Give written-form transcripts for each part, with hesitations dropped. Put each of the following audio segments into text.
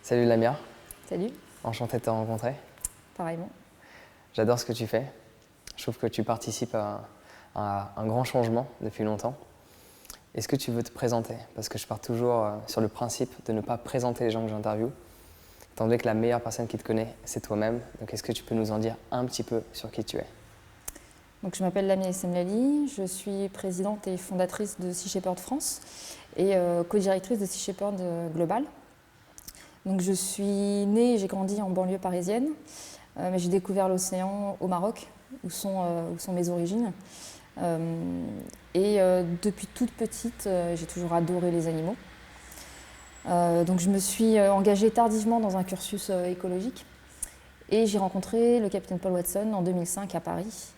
Salut Lamia, Salut, enchanté de te rencontrer. pareillement. J'adore ce que tu fais. Je trouve que tu participes à un grand changement depuis longtemps. Est-ce que tu veux te présenter? Parce que je pars toujours sur le principe de ne pas présenter les gens que j'interviewe, étant donné que la meilleure personne qui te connaît, c'est toi-même. Donc est-ce que tu peux nous en dire un petit peu sur qui tu es? Donc, je m'appelle Lamia Essemlali, je suis présidente et fondatrice de Sea Shepherd France et co-directrice de Sea Shepherd Global. Donc, je suis née et j'ai grandi en banlieue parisienne, mais j'ai découvert l'océan au Maroc, où sont mes origines. Depuis toute petite, j'ai toujours adoré les animaux. Donc, je me suis engagée tardivement dans un cursus écologique et j'ai rencontré le capitaine Paul Watson en 2005 à Paris.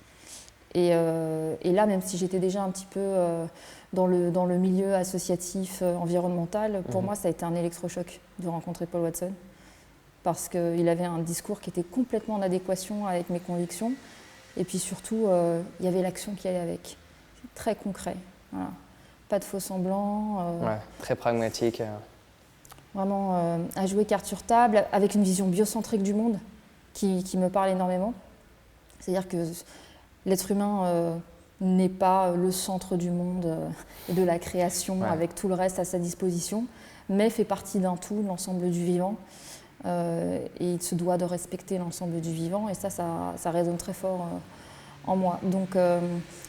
Et là, même si j'étais déjà un petit peu dans le milieu associatif environnemental, pour moi, ça a été un électrochoc de rencontrer Paul Watson, parce qu'il avait un discours qui était complètement en adéquation avec mes convictions, et puis surtout, il y avait l'action qui allait avec. Très concret, voilà. Pas de faux semblants. Ouais, très pragmatique. Vraiment à jouer carte sur table, avec une vision biocentrique du monde qui me parle énormément. C'est-à-dire que l'être humain n'est pas le centre du monde et de la création avec tout le reste à sa disposition, mais fait partie d'un tout, l'ensemble du vivant. Et il se doit de respecter l'ensemble du vivant, et ça résonne très fort en moi. Donc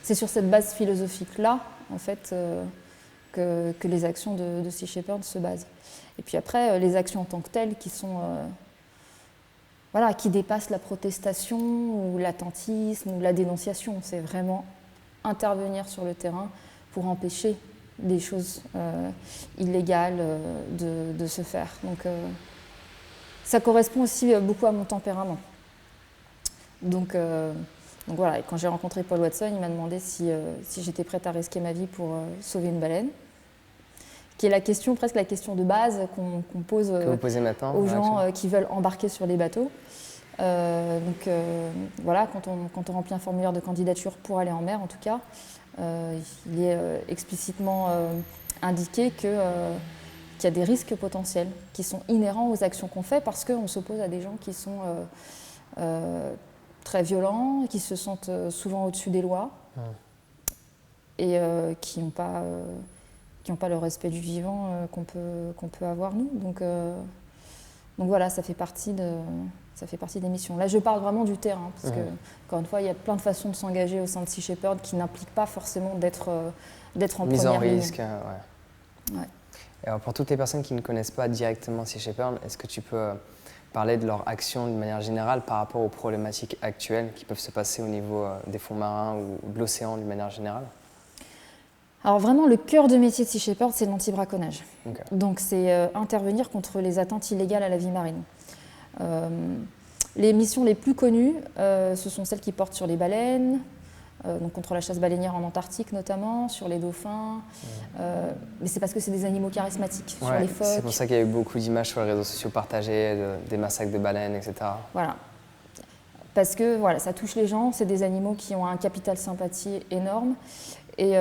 c'est sur cette base philosophique-là, en fait, que les actions de Sea Shepherd se basent. Et puis après, les actions en tant que telles qui sont... qui dépasse la protestation ou l'attentisme ou la dénonciation. C'est vraiment intervenir sur le terrain pour empêcher des choses illégales de se faire. Donc ça correspond aussi beaucoup à mon tempérament. Donc voilà, et quand j'ai rencontré Paul Watson, il m'a demandé si j'étais prête à risquer ma vie pour sauver une baleine, qui est presque la question de base qu'on pose aux gens qui veulent embarquer sur les bateaux. Quand on remplit un formulaire de candidature pour aller en mer, en tout cas, il est explicitement indiqué qu'il y a des risques potentiels qui sont inhérents aux actions qu'on fait, parce qu'on s'oppose à des gens qui sont très violents, qui se sentent souvent au-dessus des lois et qui n'ont pas le respect du vivant qu'on peut avoir nous. Donc voilà, ça fait partie des missions. Là, je parle vraiment du terrain, parce que, encore une fois, il y a plein de façons de s'engager au sein de Sea Shepherd qui n'impliquent pas forcément d'être en mise première ligne. Mise en risque, ouais. Et alors, pour toutes les personnes qui ne connaissent pas directement Sea Shepherd, est-ce que tu peux parler de leur action d'une manière générale par rapport aux problématiques actuelles qui peuvent se passer au niveau des fonds marins ou de l'océan d'une manière générale? Alors vraiment, le cœur de métier de Sea Shepherd, c'est l'anti-braconnage. Okay. Donc c'est intervenir contre les atteintes illégales à la vie marine. Les missions les plus connues, ce sont celles qui portent sur les baleines, donc contre la chasse baleinière en Antarctique notamment, sur les dauphins, mais c'est parce que c'est des animaux charismatiques, sur les phoques. C'est pour ça qu'il y a eu beaucoup d'images sur les réseaux sociaux partagées, des massacres de baleines, etc. Voilà. Parce que voilà, ça touche les gens, c'est des animaux qui ont un capital sympathie énorme, et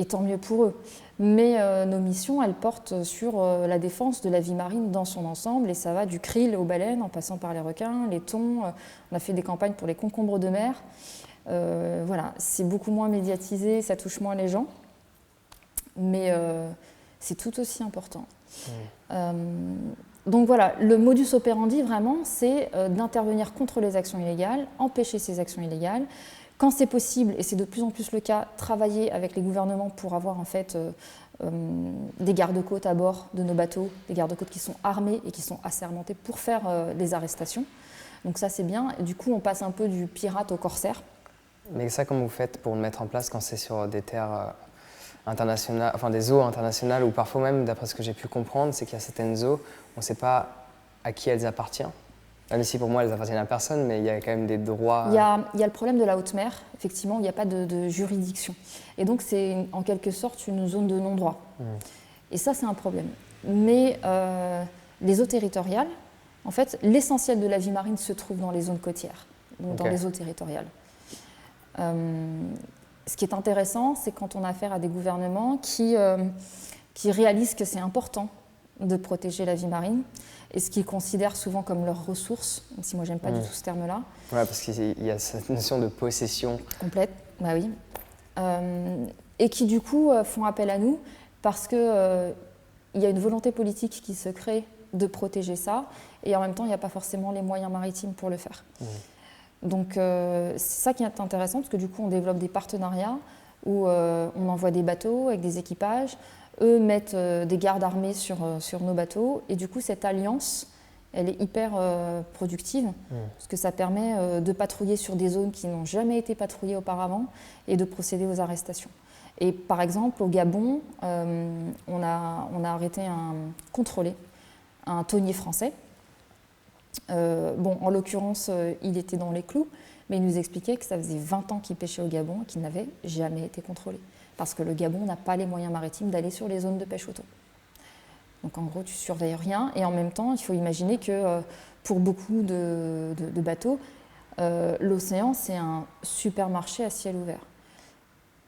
tant mieux pour eux. Mais nos missions, elles portent sur la défense de la vie marine dans son ensemble, et ça va du krill aux baleines, en passant par les requins, les thons. On a fait des campagnes pour les concombres de mer. Voilà, c'est beaucoup moins médiatisé, ça touche moins les gens, mais c'est tout aussi important. Donc voilà, le modus operandi vraiment, c'est d'intervenir contre les actions illégales, empêcher ces actions illégales. Quand c'est possible, et c'est de plus en plus le cas, travailler avec les gouvernements pour avoir en fait des gardes-côtes à bord de nos bateaux, des gardes-côtes qui sont armés et qui sont assermentés pour faire des arrestations. Donc ça c'est bien, et du coup on passe un peu du pirate au corsaire. Mais ça, comment vous faites pour le mettre en place quand c'est sur des terres internationales, enfin des eaux internationales, ou parfois même, d'après ce que j'ai pu comprendre, c'est qu'il y a certaines eaux, on ne sait pas à qui elles appartiennent. Même si pour moi elles appartiennent à personne, mais il y a quand même des droits. Il y a le problème de la haute mer, effectivement, il n'y a pas de juridiction. Et donc c'est en quelque sorte une zone de non-droit. Et ça c'est un problème. Mais les eaux territoriales, en fait, l'essentiel de la vie marine se trouve dans les zones côtières, donc dans les eaux territoriales. Ce qui est intéressant, c'est quand on a affaire à des gouvernements qui réalisent que c'est important de protéger la vie marine et ce qu'ils considèrent souvent comme leur ressource, même si moi j'aime pas du tout ce terme-là. Ouais, parce qu'il y a cette notion de possession. Complète, bah oui. Et qui du coup font appel à nous parce que il y a une volonté politique qui se crée de protéger ça et en même temps il n'y a pas forcément les moyens maritimes pour le faire. Donc c'est ça qui est intéressant parce que du coup on développe des partenariats où on envoie des bateaux avec des équipages, eux mettent des gardes armés sur nos bateaux et du coup cette alliance elle est hyper productive parce que ça permet de patrouiller sur des zones qui n'ont jamais été patrouillées auparavant et de procéder aux arrestations. Et par exemple au Gabon, on a arrêté contrôlé un thonier français. En l'occurrence, il était dans les clous, mais il nous expliquait que ça faisait 20 ans qu'il pêchait au Gabon et qu'il n'avait jamais été contrôlé. Parce que le Gabon n'a pas les moyens maritimes d'aller sur les zones de pêche au thon. Donc en gros, tu ne surveilles rien. Et en même temps, il faut imaginer que pour beaucoup de bateaux, l'océan, c'est un supermarché à ciel ouvert,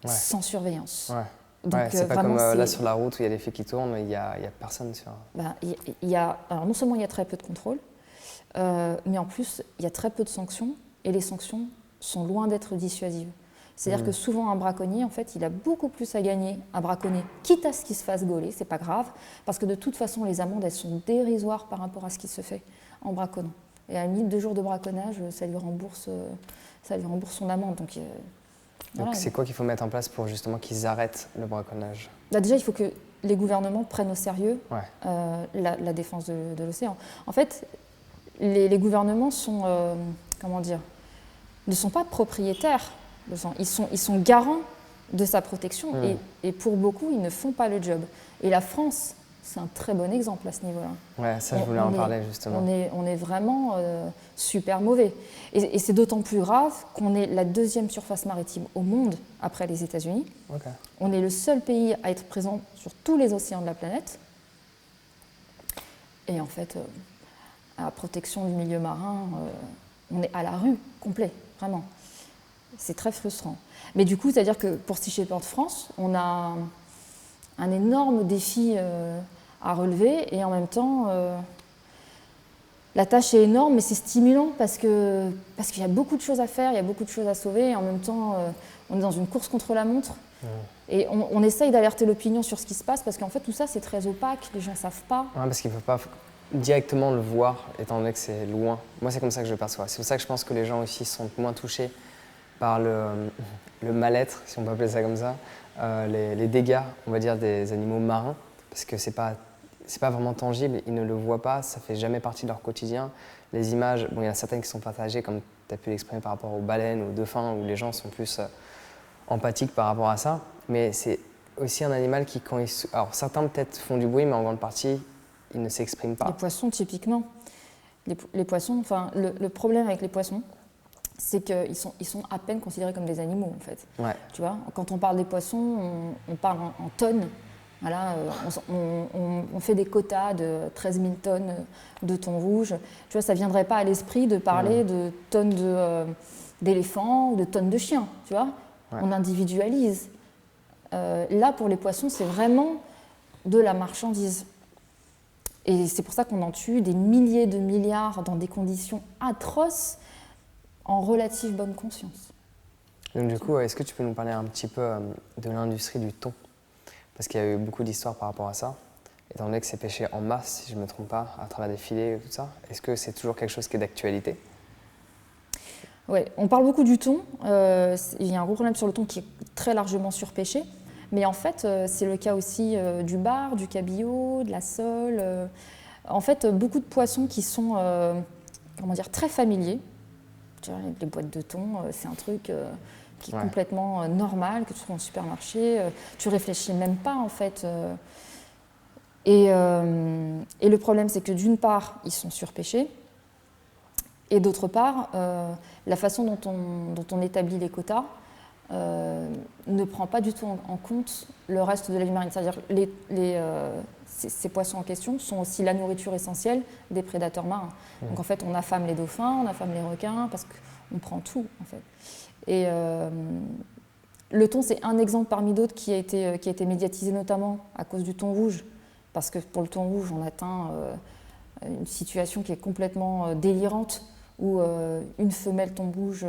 sans surveillance. Ouais. Donc, c'est pas comme là sur la route où il y a des filles qui tournent, il y a personne sur... Alors non seulement il y a très peu de contrôle, mais en plus il y a très peu de sanctions et les sanctions sont loin d'être dissuasives. C'est-à-dire que souvent un braconnier, en fait, il a beaucoup plus à gagner à braconner, quitte à ce qu'il se fasse gauler, c'est pas grave, parce que de toute façon les amendes elles sont dérisoires par rapport à ce qui se fait en braconnant. Et à la limite 2 jours de braconnage, ça lui rembourse son amende. Donc c'est quoi qu'il faut mettre en place pour justement qu'ils arrêtent le braconnage? Déjà, il faut que les gouvernements prennent au sérieux la défense de l'océan. En fait, les gouvernements sont, ne sont pas propriétaires de l'océan. Ils sont garants de sa protection et pour beaucoup, ils ne font pas le job. Et la France, c'est un très bon exemple à ce niveau-là. Ouais, ça je voulais en parler justement. On est vraiment super mauvais. Et c'est d'autant plus grave qu'on est la 2e surface maritime au monde après les États-Unis. Okay. On est le seul pays à être présent sur tous les océans de la planète. Et en fait, à la protection du milieu marin, on est à la rue, complet, vraiment. C'est très frustrant. Mais du coup, c'est-à-dire que pour Sea Shepherd France, on a un énorme défi à relever et en même temps, la tâche est énorme, mais c'est stimulant parce qu'il y a beaucoup de choses à faire, il y a beaucoup de choses à sauver et en même temps, on est dans une course contre la montre. Et on essaye d'alerter l'opinion sur ce qui se passe parce qu'en fait, tout ça, c'est très opaque, les gens ne savent pas. Ouais, parce qu'ils ne peuvent pas directement le voir, étant donné que c'est loin. Moi, c'est comme ça que je le perçois. C'est pour ça que je pense que les gens aussi sont moins touchés par le mal-être, si on peut appeler ça comme ça, les dégâts, on va dire, des animaux marins, parce que c'est pas vraiment tangible, ils ne le voient pas, ça fait jamais partie de leur quotidien. Les images, il y en a certaines qui sont partagées, comme tu as pu l'exprimer par rapport aux baleines ou aux dauphins, où les gens sont plus empathiques par rapport à ça, mais c'est aussi un animal qui, alors certains peut-être font du bruit, mais en grande partie, ils ne s'expriment pas. Les poissons, typiquement. Les poissons, enfin, le problème avec les poissons, c'est qu'ils sont à peine considérés comme des animaux, en fait. Ouais. Tu vois, quand on parle des poissons, on parle en tonnes. Voilà, on fait des quotas de 13 000 tonnes de thon rouge. Tu vois, ça ne viendrait pas à l'esprit de parler de tonnes d'éléphants ou de tonnes de chiens, tu vois. Ouais. On individualise. Là, pour les poissons, c'est vraiment de la marchandise. Et c'est pour ça qu'on en tue des milliers de milliards dans des conditions atroces en relative bonne conscience. Donc du coup, est-ce que tu peux nous parler un petit peu de l'industrie du thon? Parce qu'il y a eu beaucoup d'histoires par rapport à ça, étant donné que c'est pêché en masse, si je ne me trompe pas, à travers des filets et tout ça. Est-ce que c'est toujours quelque chose qui est d'actualité? Oui, on parle beaucoup du thon. Il y a un gros problème sur le thon qui est très largement surpêché. Mais en fait, c'est le cas aussi du bar, du cabillaud, de la sole. En fait, beaucoup de poissons qui sont très familiers. Tu vois, les boîtes de thon, c'est un truc qui est complètement normal, que tu trouves en supermarché. Tu réfléchis même pas, en fait. Et le problème, c'est que d'une part, ils sont surpêchés. Et d'autre part, la façon dont on établit les quotas ne prend pas du tout en compte le reste de la vie marine. C'est-à-dire ces poissons en question sont aussi la nourriture essentielle des prédateurs marins. Donc en fait, on affame les dauphins, on affame les requins, parce qu'on prend tout, en fait. Et le thon, c'est un exemple parmi d'autres qui a été médiatisé notamment à cause du thon rouge, parce que pour le thon rouge, on atteint une situation qui est complètement délirante, où une femelle thon rouge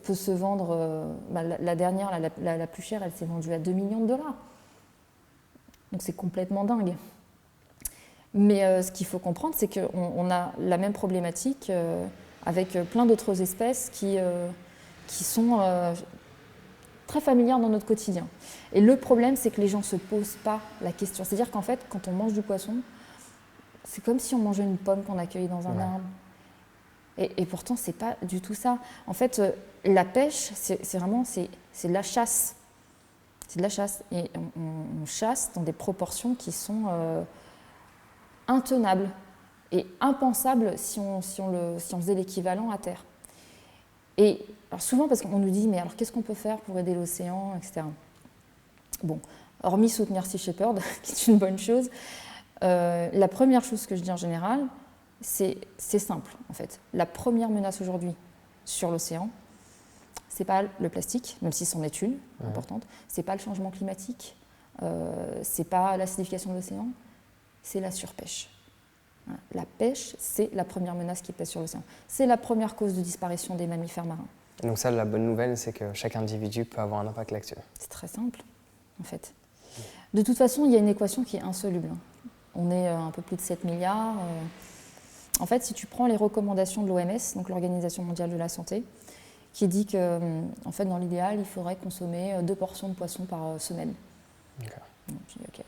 peut se vendre, la dernière, la plus chère, elle s'est vendue à 2 millions de dollars. Donc c'est complètement dingue. Mais ce qu'il faut comprendre, c'est qu'on a la même problématique avec plein d'autres espèces qui sont très familières dans notre quotidien. Et le problème, c'est que les gens ne se posent pas la question. C'est-à-dire qu'en fait, quand on mange du poisson, c'est comme si on mangeait une pomme qu'on accueille dans un arbre. Et pourtant, ce n'est pas du tout ça. En fait, la pêche, c'est de la chasse. C'est de la chasse. Et on chasse dans des proportions qui sont intenables et impensables si on faisait l'équivalent à terre. Et alors souvent, parce qu'on nous dit, mais alors qu'est-ce qu'on peut faire pour aider l'océan, etc. Bon, hormis soutenir Sea Shepherd, qui est une bonne chose, la première chose que je dis en général, c'est simple en fait. La première menace aujourd'hui sur l'océan, c'est pas le plastique, même si c'en est une importante, c'est pas le changement climatique, c'est pas l'acidification de l'océan, c'est la surpêche. Voilà. La pêche, c'est la première menace qui pèse sur l'océan. C'est la première cause de disparition des mammifères marins. Donc ça, la bonne nouvelle, c'est que chaque individu peut avoir un impact là-dessus. C'est très simple, en fait. De toute façon, il y a une équation qui est insoluble. On est un peu plus de 7 milliards. En fait, si tu prends les recommandations de l'OMS, donc l'Organisation mondiale de la santé, qui dit que, en fait, dans l'idéal, il faudrait consommer 2 portions de poisson par semaine. Okay. Donc, je dis, ok.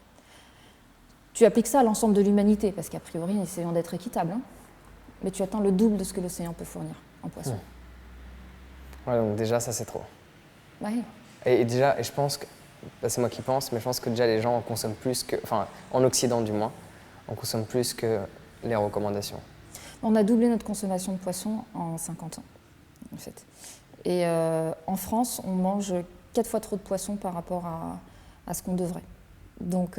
Tu appliques ça à l'ensemble de l'humanité, parce qu'a priori, essayons d'être équitable, hein, mais tu atteins le double de ce que l'océan peut fournir en poisson. Ouais, donc déjà, ça, c'est trop. Ouais. Et déjà, je pense que, c'est moi qui pense, mais je pense que déjà, les gens en consomment plus que, enfin, en Occident du moins, on consomme plus que les recommandations. On a doublé notre consommation de poisson en 50 ans, en fait. Et en France, on mange 4 fois trop de poissons par rapport à ce qu'on devrait. Donc,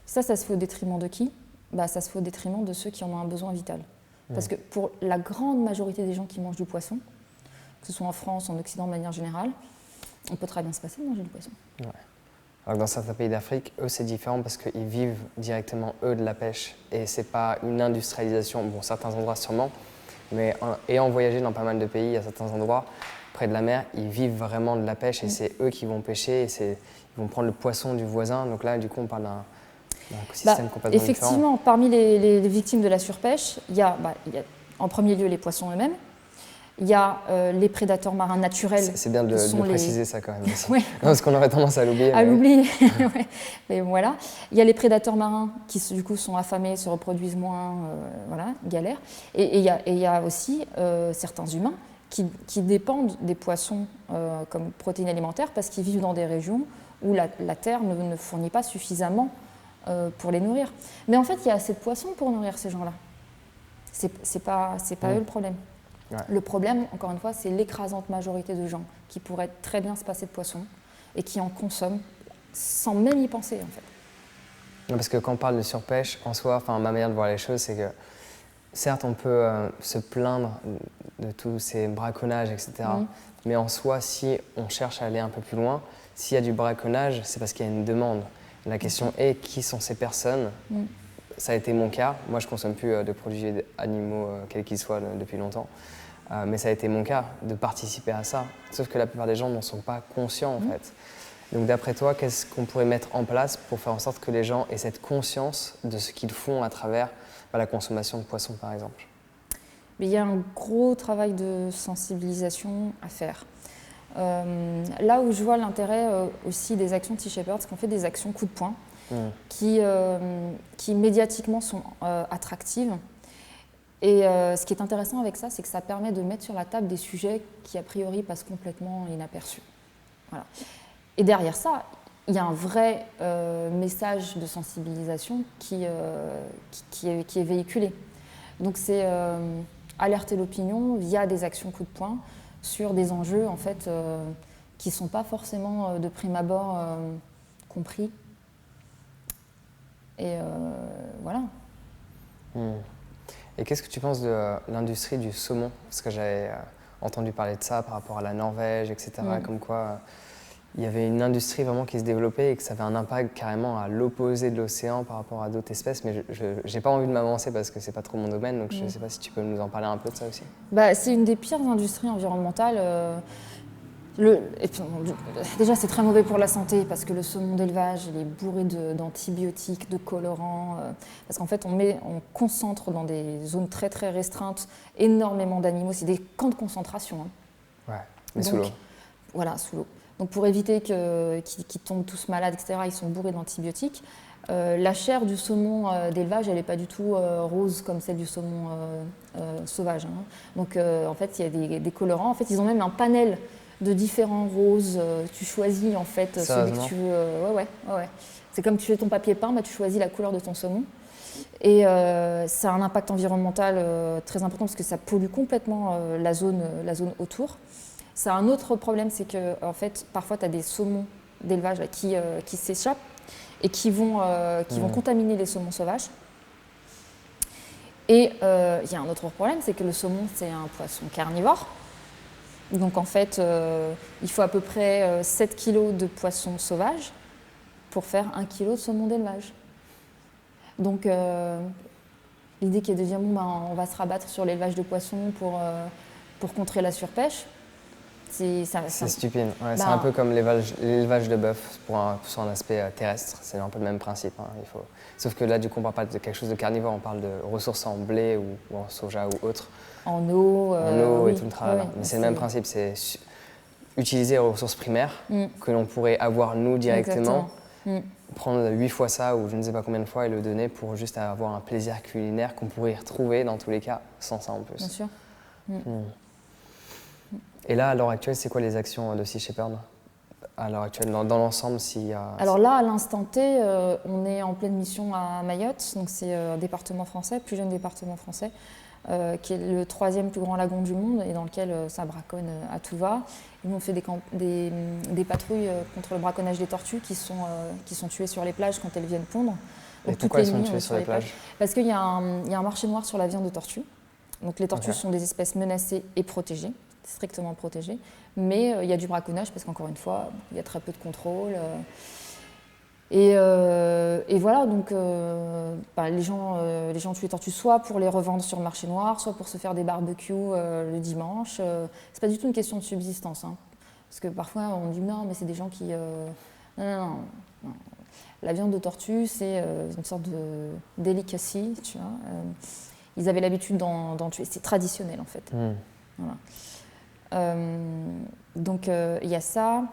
ça se fait au détriment de qui ? Ça se fait au détriment de ceux qui en ont un besoin vital. Parce que pour la grande majorité des gens qui mangent du poisson, que ce soit en France, en Occident de manière générale, on peut très bien se passer de manger du poisson. Ouais. Alors dans certains pays d'Afrique, eux, c'est différent parce qu'ils vivent directement, eux, de la pêche. Et c'est pas une industrialisation, bon, certains endroits sûrement, mais ayant voyagé dans pas mal de pays, à certains endroits, près de la mer, ils vivent vraiment de la pêche et c'est eux qui vont pêcher, ils vont prendre le poisson du voisin. Donc là, du coup, on parle d'un écosystème complètement effectivement, différent. Parmi les victimes de la surpêche, il y a en premier lieu les poissons eux-mêmes. Il y a les prédateurs marins naturels. C'est bien de préciser ça quand même. Ouais. Non, parce qu'on aurait tendance à l'oublier. L'oublier, ouais. Mais voilà. Il y a les prédateurs marins qui du coup sont affamés, se reproduisent moins, voilà, galèrent. Et il y a aussi certains humains qui dépendent des poissons comme protéines alimentaires parce qu'ils vivent dans des régions où la terre ne fournit pas suffisamment pour les nourrir. Mais en fait, il y a assez de poissons pour nourrir ces gens-là. C'est pas eux le problème. Ouais. Le problème, encore une fois, c'est l'écrasante majorité de gens qui pourraient très bien se passer de poisson et qui en consomment sans même y penser, en fait. Parce que quand on parle de surpêche, en soi, ma manière de voir les choses, c'est que certes, on peut se plaindre de tous ces braconnages, etc. Mais en soi, si on cherche à aller un peu plus loin, s'il y a du braconnage, c'est parce qu'il y a une demande. La question est, qui sont ces personnes ? Ça a été mon cas. Moi, je ne consomme plus de produits animaux, quels qu'ils soient, depuis longtemps. Mais ça a été mon cas, de participer à ça. Sauf que la plupart des gens n'en sont pas conscients, en fait. Donc, d'après toi, qu'est-ce qu'on pourrait mettre en place pour faire en sorte que les gens aient cette conscience de ce qu'ils font à travers la consommation de poissons, par exemple ? Mais il y a un gros travail de sensibilisation à faire. Là où je vois l'intérêt aussi des actions de Sea Shepherd, c'est qu'on fait des actions coup de poing. Qui médiatiquement sont attractives. Et ce qui est intéressant avec ça, c'est que ça permet de mettre sur la table des sujets qui, a priori, passent complètement inaperçus. Voilà. Et derrière ça, il y a un vrai message de sensibilisation qui est véhiculé. Donc c'est alerter l'opinion via des actions coup de poing sur des enjeux en fait, qui ne sont pas forcément de prime abord compris. Et voilà. Et qu'est-ce que tu penses de l'industrie du saumon ? Parce que j'avais entendu parler de ça par rapport à la Norvège, etc. Comme quoi il y avait une industrie vraiment qui se développait et que ça avait un impact carrément à l'opposé de l'océan par rapport à d'autres espèces, mais je n'ai pas envie de m'avancer parce que c'est pas trop mon domaine, donc je ne sais pas si tu peux nous en parler un peu de ça aussi. Bah, c'est une des pires industries environnementales. Et puis, déjà, c'est très mauvais pour la santé parce que le saumon d'élevage, il est bourré d'antibiotiques, de colorants. Parce qu'en fait, on concentre dans des zones très très restreintes énormément d'animaux. C'est des camps de concentration. Hein. Ouais, mais donc, sous l'eau. Voilà, sous l'eau. Donc pour éviter qu'ils tombent tous malades, etc., ils sont bourrés d'antibiotiques. La chair du saumon d'élevage, elle n'est pas du tout rose comme celle du saumon sauvage. Hein. Donc en fait, il y a des colorants. En fait, ils ont même un panel de différents roses. Tu choisis en fait celui que tu veux. Ouais. C'est comme tu fais ton papier peint, bah, tu choisis la couleur de ton saumon. Et ça a un impact environnemental très important parce que ça pollue complètement la zone autour. Ça a un autre problème, c'est que en fait, parfois, tu as des saumons d'élevage qui s'échappent et qui vont contaminer les saumons sauvages. Et il y a un autre problème, c'est que le saumon, c'est un poisson carnivore. Donc en fait, il faut à peu près 7 kg de poisson sauvage pour faire 1 kg de saumon d'élevage. Donc l'idée qui est de dire, on va se rabattre sur l'élevage de poissons pour contrer la surpêche, c'est stupide. Ouais, c'est un peu comme l'élevage de bœuf sur un aspect terrestre. C'est un peu le même principe. Hein. Sauf que là, du coup, on ne parle pas de quelque chose de carnivore, on parle de ressources en blé ou en soja ou autre. En eau. Oui, et tout le travail. Ouais, mais c'est le même principe. C'est utiliser les ressources primaires que l'on pourrait avoir nous directement, prendre 8 fois ça ou je ne sais pas combien de fois et le donner pour juste avoir un plaisir culinaire qu'on pourrait y retrouver dans tous les cas sans ça en plus. Bien sûr. Et là, à l'heure actuelle, c'est quoi les actions de Sea Shepherd à l'heure actuelle, dans l'ensemble, s'il y a... Alors là, à l'instant T, on est en pleine mission à Mayotte, donc c'est un département français, plus jeune département français, qui est le 3e plus grand lagon du monde et dans lequel ça braconne à tout va. Et nous, on fait des patrouilles contre le braconnage des tortues qui sont tuées sur les plages quand elles viennent pondre. Donc, et pourquoi elles sont tuées sur les plages ? Parce qu'il y a un marché noir sur la viande de tortue. Donc les tortues sont des espèces menacées et protégées, strictement protégées, mais il y a du braconnage parce qu'encore une fois, il y a très peu de contrôle. Et voilà, donc les gens tuent les tortues soit pour les revendre sur le marché noir, soit pour se faire des barbecues le dimanche. C'est pas du tout une question de subsistance, hein, parce que parfois on dit non, mais c'est des gens qui... Non. La viande de tortue, c'est une sorte de delicacy, tu vois. Ils avaient l'habitude d'en tuer, c'est traditionnel en fait. Voilà. Donc il y a ça.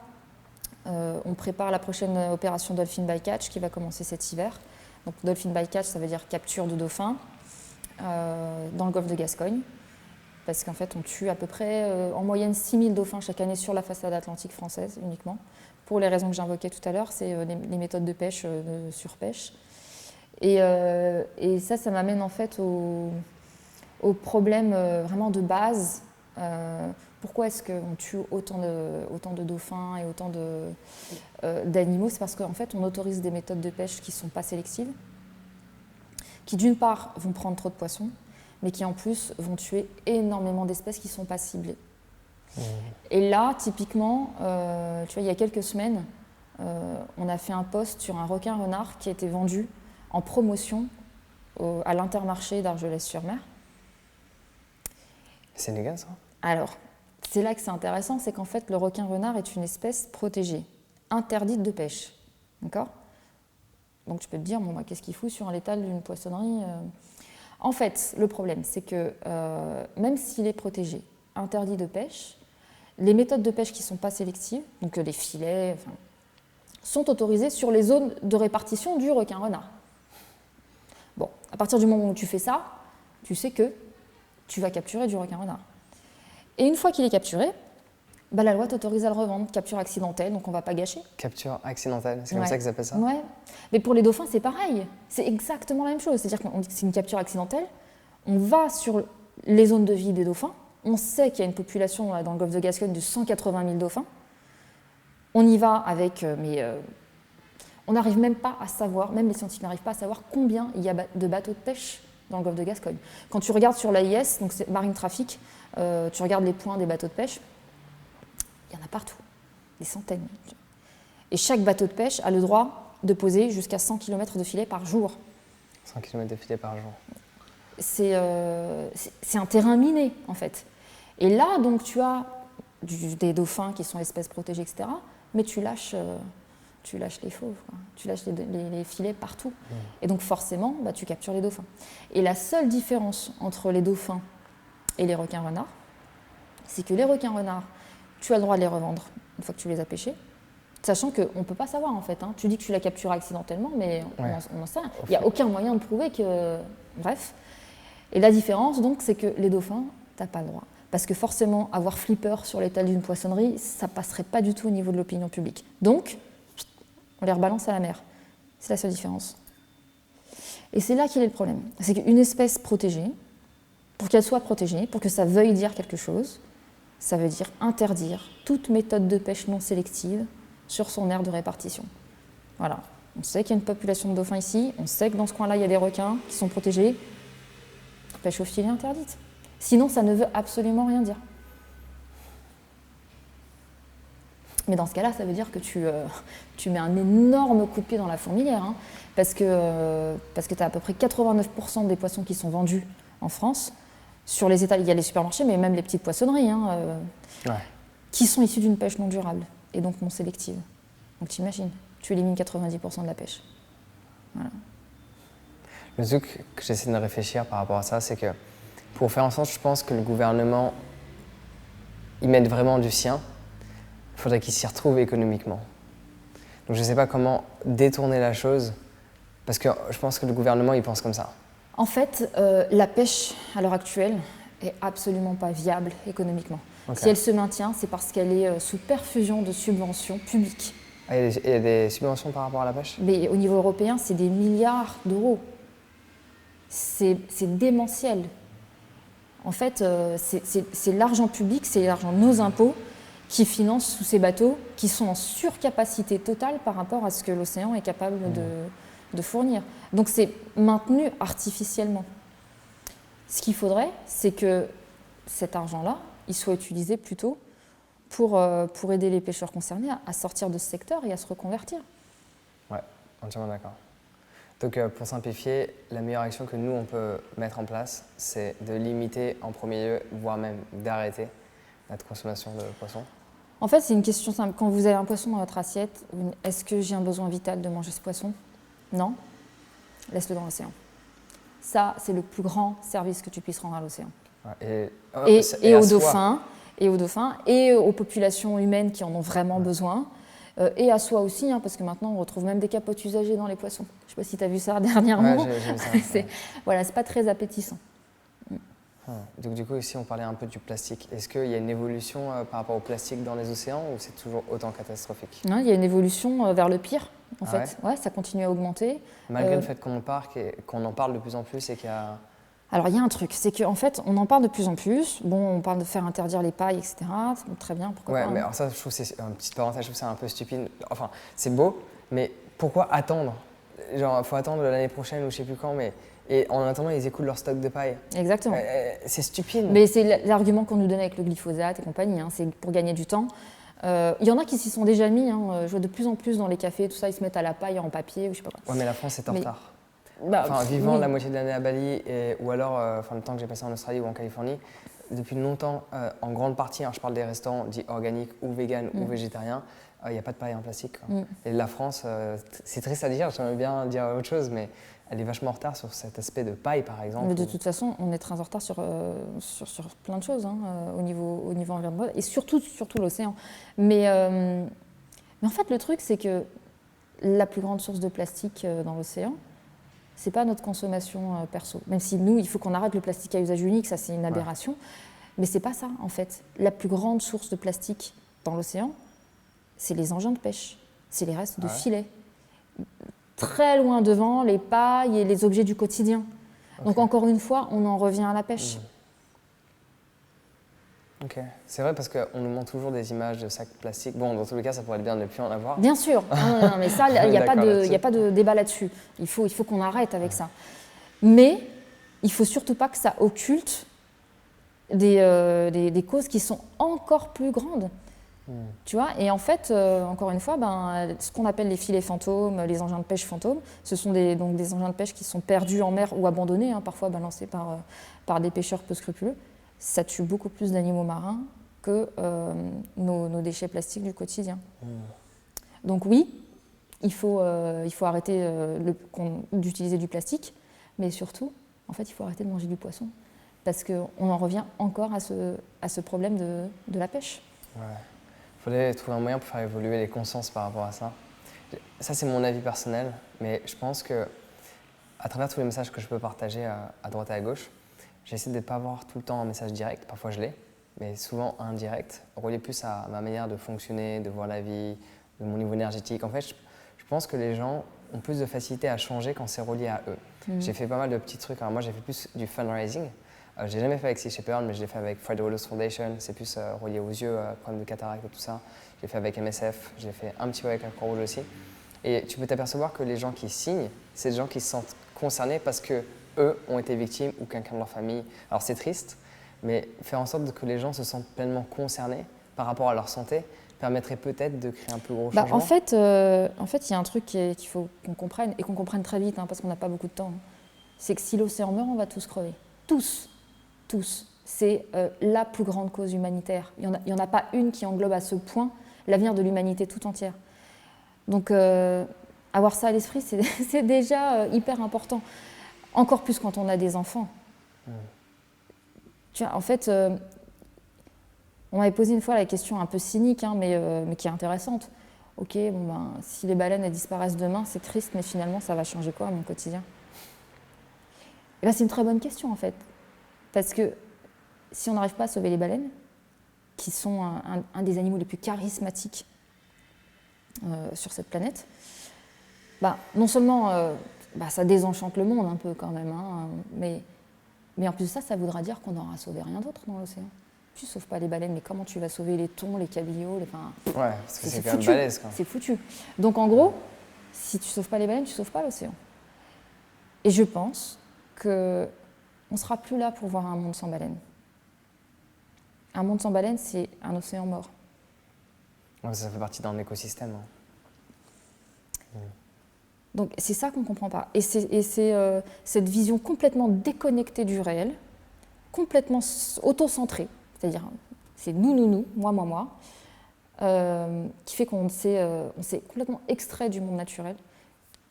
On prépare la prochaine opération Dolphin Bycatch qui va commencer cet hiver. Donc Dolphin Bycatch, ça veut dire capture de dauphins dans le golfe de Gascogne. Parce qu'en fait, on tue à peu près en moyenne 6000 dauphins chaque année sur la façade atlantique française uniquement. Pour les raisons que j'invoquais tout à l'heure, c'est les méthodes de pêche, de surpêche. Et ça m'amène en fait au problème vraiment de base. Pourquoi est-ce qu'on tue autant de dauphins et autant d'animaux ? C'est parce qu'en fait, on autorise des méthodes de pêche qui ne sont pas sélectives, qui d'une part vont prendre trop de poissons, mais qui en plus vont tuer énormément d'espèces qui ne sont pas ciblées. Et là, typiquement, tu vois, il y a quelques semaines, on a fait un post sur un requin-renard qui a été vendu en promotion à l'Intermarché d'Argelès-sur-Mer. C'est légal, ça ? Alors, c'est là que c'est intéressant, c'est qu'en fait, le requin-renard est une espèce protégée, interdite de pêche. D'accord ? Donc tu peux te dire, qu'est-ce qu'il fout sur un étal d'une poissonnerie ? En fait, le problème, c'est que même s'il est protégé, interdit de pêche, les méthodes de pêche qui ne sont pas sélectives, donc les filets, sont autorisées sur les zones de répartition du requin-renard. Bon, à partir du moment où tu fais ça, tu sais que tu vas capturer du requin-renard. Et une fois qu'il est capturé, la loi t'autorise à le revendre. Capture accidentelle, donc on ne va pas gâcher. Capture accidentelle, c'est comme ça qu'ils appellent ça ? Ouais. Mais pour les dauphins, c'est pareil. C'est exactement la même chose. C'est-à-dire qu'on dit que c'est une capture accidentelle. On va sur les zones de vie des dauphins. On sait qu'il y a une population dans le golfe de Gascogne de 180 000 dauphins. On y va avec... on n'arrive même pas à savoir, même les scientifiques n'arrivent pas à savoir combien il y a de bateaux de pêche dans le golfe de Gascogne. Quand tu regardes sur l'AIS, donc c'est Marine Traffic, tu regardes les points des bateaux de pêche, il y en a partout, des centaines. Et chaque bateau de pêche a le droit de poser jusqu'à 100 km de filet par jour. 100 km de filet par jour. C'est un terrain miné, en fait. Et là, donc, tu as des dauphins qui sont espèces protégées, etc., mais tu lâches les fauves, quoi. Tu lâches les filets partout. Et donc, forcément, tu captures les dauphins. Et la seule différence entre les dauphins et les requins-renards, c'est que les requins-renards, tu as le droit de les revendre une fois que tu les as pêchés, sachant qu'on ne peut pas savoir, en fait. Hein. Tu dis que tu l'as capturé accidentellement, mais on en sait rien. Il n'y a aucun moyen de prouver que... Bref. Et la différence, donc, c'est que les dauphins, tu n'as pas le droit. Parce que forcément, avoir flipper sur l'étal d'une poissonnerie, ça ne passerait pas du tout au niveau de l'opinion publique. Donc, on les rebalance à la mer. C'est la seule différence. Et c'est là qu'il est le problème. C'est qu'une espèce protégée, pour qu'elle soit protégée, pour que ça veuille dire quelque chose, ça veut dire interdire toute méthode de pêche non sélective sur son aire de répartition. Voilà. On sait qu'il y a une population de dauphins ici, on sait que dans ce coin-là, il y a des requins qui sont protégés. Pêche au filet interdite. Sinon, ça ne veut absolument rien dire. Mais dans ce cas-là, ça veut dire que tu mets un énorme coup de pied dans la fourmilière, hein, parce que tu as à peu près 89% des poissons qui sont vendus en France. Sur les étals, il y a les supermarchés, mais même les petites poissonneries, hein, qui sont issues d'une pêche non durable et donc non sélective. Donc t'imagines, tu élimines 90% de la pêche. Voilà. Le truc que j'essaie de réfléchir par rapport à ça, c'est que pour faire en sorte, je pense que le gouvernement y mette vraiment du sien, il faudrait qu'il s'y retrouve économiquement. Donc je ne sais pas comment détourner la chose, parce que je pense que le gouvernement, il pense comme ça. En fait, la pêche, à l'heure actuelle, est absolument pas viable économiquement. Okay. Si elle se maintient, c'est parce qu'elle est sous perfusion de subventions publiques. Ah, il y a des subventions par rapport à la pêche ? Mais au niveau européen, c'est des milliards d'euros. C'est démentiel. En fait, c'est l'argent public, c'est l'argent de nos impôts qui financent tous ces bateaux qui sont en surcapacité totale par rapport à ce que l'océan est capable de fournir. Donc c'est maintenu artificiellement. Ce qu'il faudrait, c'est que cet argent-là, il soit utilisé plutôt pour aider les pêcheurs concernés à sortir de ce secteur et à se reconvertir. Ouais, entièrement d'accord. Donc pour simplifier, la meilleure action que nous, on peut mettre en place, c'est de limiter en premier lieu, voire même d'arrêter notre consommation de poissons. En fait, c'est une question simple. Quand vous avez un poisson dans votre assiette, est-ce que j'ai un besoin vital de manger ce poisson ? Non. Laisse-le dans l'océan. Ça, c'est le plus grand service que tu puisses rendre à l'océan. Ouais, et aux dauphins, et aux populations humaines qui en ont vraiment besoin. Et à soi aussi, hein, parce que maintenant on retrouve même des capotes usagées dans les poissons. Je ne sais pas si tu as vu ça dernièrement. Ouais, j'ai vu ça. Voilà, c'est pas très appétissant. Donc du coup, ici on parlait un peu du plastique. Est-ce qu'il y a une évolution par rapport au plastique dans les océans ou c'est toujours autant catastrophique ? Non, il y a une évolution vers le pire, en fait. Ouais, ça continue à augmenter. Malgré le fait qu'on en parle de plus en plus et qu'il y a... Alors, il y a un truc, c'est qu'en fait, on en parle de plus en plus. Bon, on parle de faire interdire les pailles, etc. Très bien, pourquoi pas. Ouais, mais alors ça, je trouve que c'est une petite parenthèse, je trouve que c'est un peu stupide. Enfin, c'est beau, mais pourquoi attendre ? Genre, il faut attendre l'année prochaine ou je sais plus quand, mais... Et en attendant, ils écoulent leur stock de paille. Exactement. C'est stupide. Mais c'est l'argument qu'on nous donnait avec le glyphosate et compagnie, hein, c'est pour gagner du temps. Il y en a qui s'y sont déjà mis, hein, je vois de plus en plus dans les cafés, tout ça, ils se mettent à la paille en papier ou je sais pas quoi. Ouais, mais la France est en retard. Bah, vivant la moitié de l'année à Bali, ou alors le temps que j'ai passé en Australie ou en Californie, depuis longtemps, en grande partie, je parle des restaurants dits organiques ou véganes ou végétariens, il n'y a pas de paille en plastique. Et la France, c'est triste à dire, j'aimerais bien dire autre chose, mais elle est vachement en retard sur cet aspect de paille, par exemple. Mais de toute façon, on est très en retard sur plein de choses, hein, au niveau environnemental, et surtout l'océan. Mais en fait, le truc, c'est que la plus grande source de plastique dans l'océan, c'est pas notre consommation perso. Même si nous, il faut qu'on arrête le plastique à usage unique, ça c'est une aberration. Mais c'est pas ça, en fait. La plus grande source de plastique dans l'océan, c'est les engins de pêche, c'est les restes de filets. Très loin devant, les pailles et les objets du quotidien. Donc encore une fois, on en revient à la pêche. Ok, c'est vrai parce qu'on nous montre toujours des images de sacs plastiques. Bon, dans tous les cas, ça pourrait être bien de ne plus en avoir. Bien sûr, non, mais ça, il n'y a pas de débat là-dessus. Il faut qu'on arrête avec ça. Mais il ne faut surtout pas que ça occulte des causes qui sont encore plus grandes. Tu vois, et en fait, encore une fois, ce qu'on appelle les filets fantômes, les engins de pêche fantômes, ce sont donc des engins de pêche qui sont perdus en mer ou abandonnés, hein, parfois balancés par des pêcheurs peu scrupuleux. Ça tue beaucoup plus d'animaux marins que nos déchets plastiques du quotidien. Donc oui, il faut arrêter d'utiliser du plastique, mais surtout, en fait, il faut arrêter de manger du poisson, parce qu'on en revient encore à ce problème de la pêche. Ouais. Il faudrait trouver un moyen pour faire évoluer les consciences par rapport à ça. Ça, c'est mon avis personnel, mais je pense que à travers tous les messages que je peux partager à droite et à gauche, j'essaie de ne pas avoir tout le temps un message direct, parfois je l'ai, mais souvent indirect, relié plus à ma manière de fonctionner, de voir la vie, de mon niveau énergétique. En fait, je pense que les gens ont plus de facilité à changer quand c'est relié à eux. J'ai fait pas mal de petits trucs. Alors moi, j'ai fait plus du fundraising. Je l'ai jamais fait avec Sea Shepherd, mais je l'ai fait avec Fred Wallace Foundation. C'est plus relié aux yeux, problème de cataracte et tout ça. Je l'ai fait avec MSF. Je l'ai fait un petit peu avec la Croix-Rouge aussi. Et tu peux t'apercevoir que les gens qui signent, c'est des gens qui se sentent concernés parce que eux ont été victimes ou quelqu'un de leur famille. Alors c'est triste, mais faire en sorte que les gens se sentent pleinement concernés par rapport à leur santé permettrait peut-être de créer un plus gros changement. En fait, il y a un truc qu'il faut qu'on comprenne, et qu'on comprenne très vite, hein, parce qu'on n'a pas beaucoup de temps. C'est que si l'océan meurt, on va tous crever. Tous. C'est la plus grande cause humanitaire. Il n'y en a pas une qui englobe à ce point l'avenir de l'humanité tout entière. Donc, avoir ça à l'esprit, c'est déjà hyper important. Encore plus quand on a des enfants. Tu vois, en fait, on m'avait posé une fois la question un peu cynique, hein, mais qui est intéressante. Ok, si les baleines elles disparaissent demain, c'est triste, mais finalement, ça va changer quoi à mon quotidien? Et c'est une très bonne question, en fait. Parce que si on n'arrive pas à sauver les baleines, qui sont un des animaux les plus charismatiques sur cette planète, non seulement ça désenchante le monde un peu quand même, hein, mais en plus de ça, ça voudra dire qu'on n'aura sauvé rien d'autre dans l'océan. Tu ne sauves pas les baleines, mais comment tu vas sauver les thons, les cabillots Ouais, parce que c'est quand même foutu. balèze, quoi. C'est foutu. Donc en gros, si tu ne sauves pas les baleines, tu ne sauves pas l'océan. Et je pense qu'on ne sera plus là pour voir un monde sans baleines. Un monde sans baleines, c'est un océan mort. Ouais, ça fait partie d'un écosystème. Donc c'est ça qu'on ne comprend pas. Et c'est cette vision complètement déconnectée du réel, complètement auto-centrée, c'est-à-dire c'est nous, moi, qui fait qu'on s'est complètement extrait du monde naturel,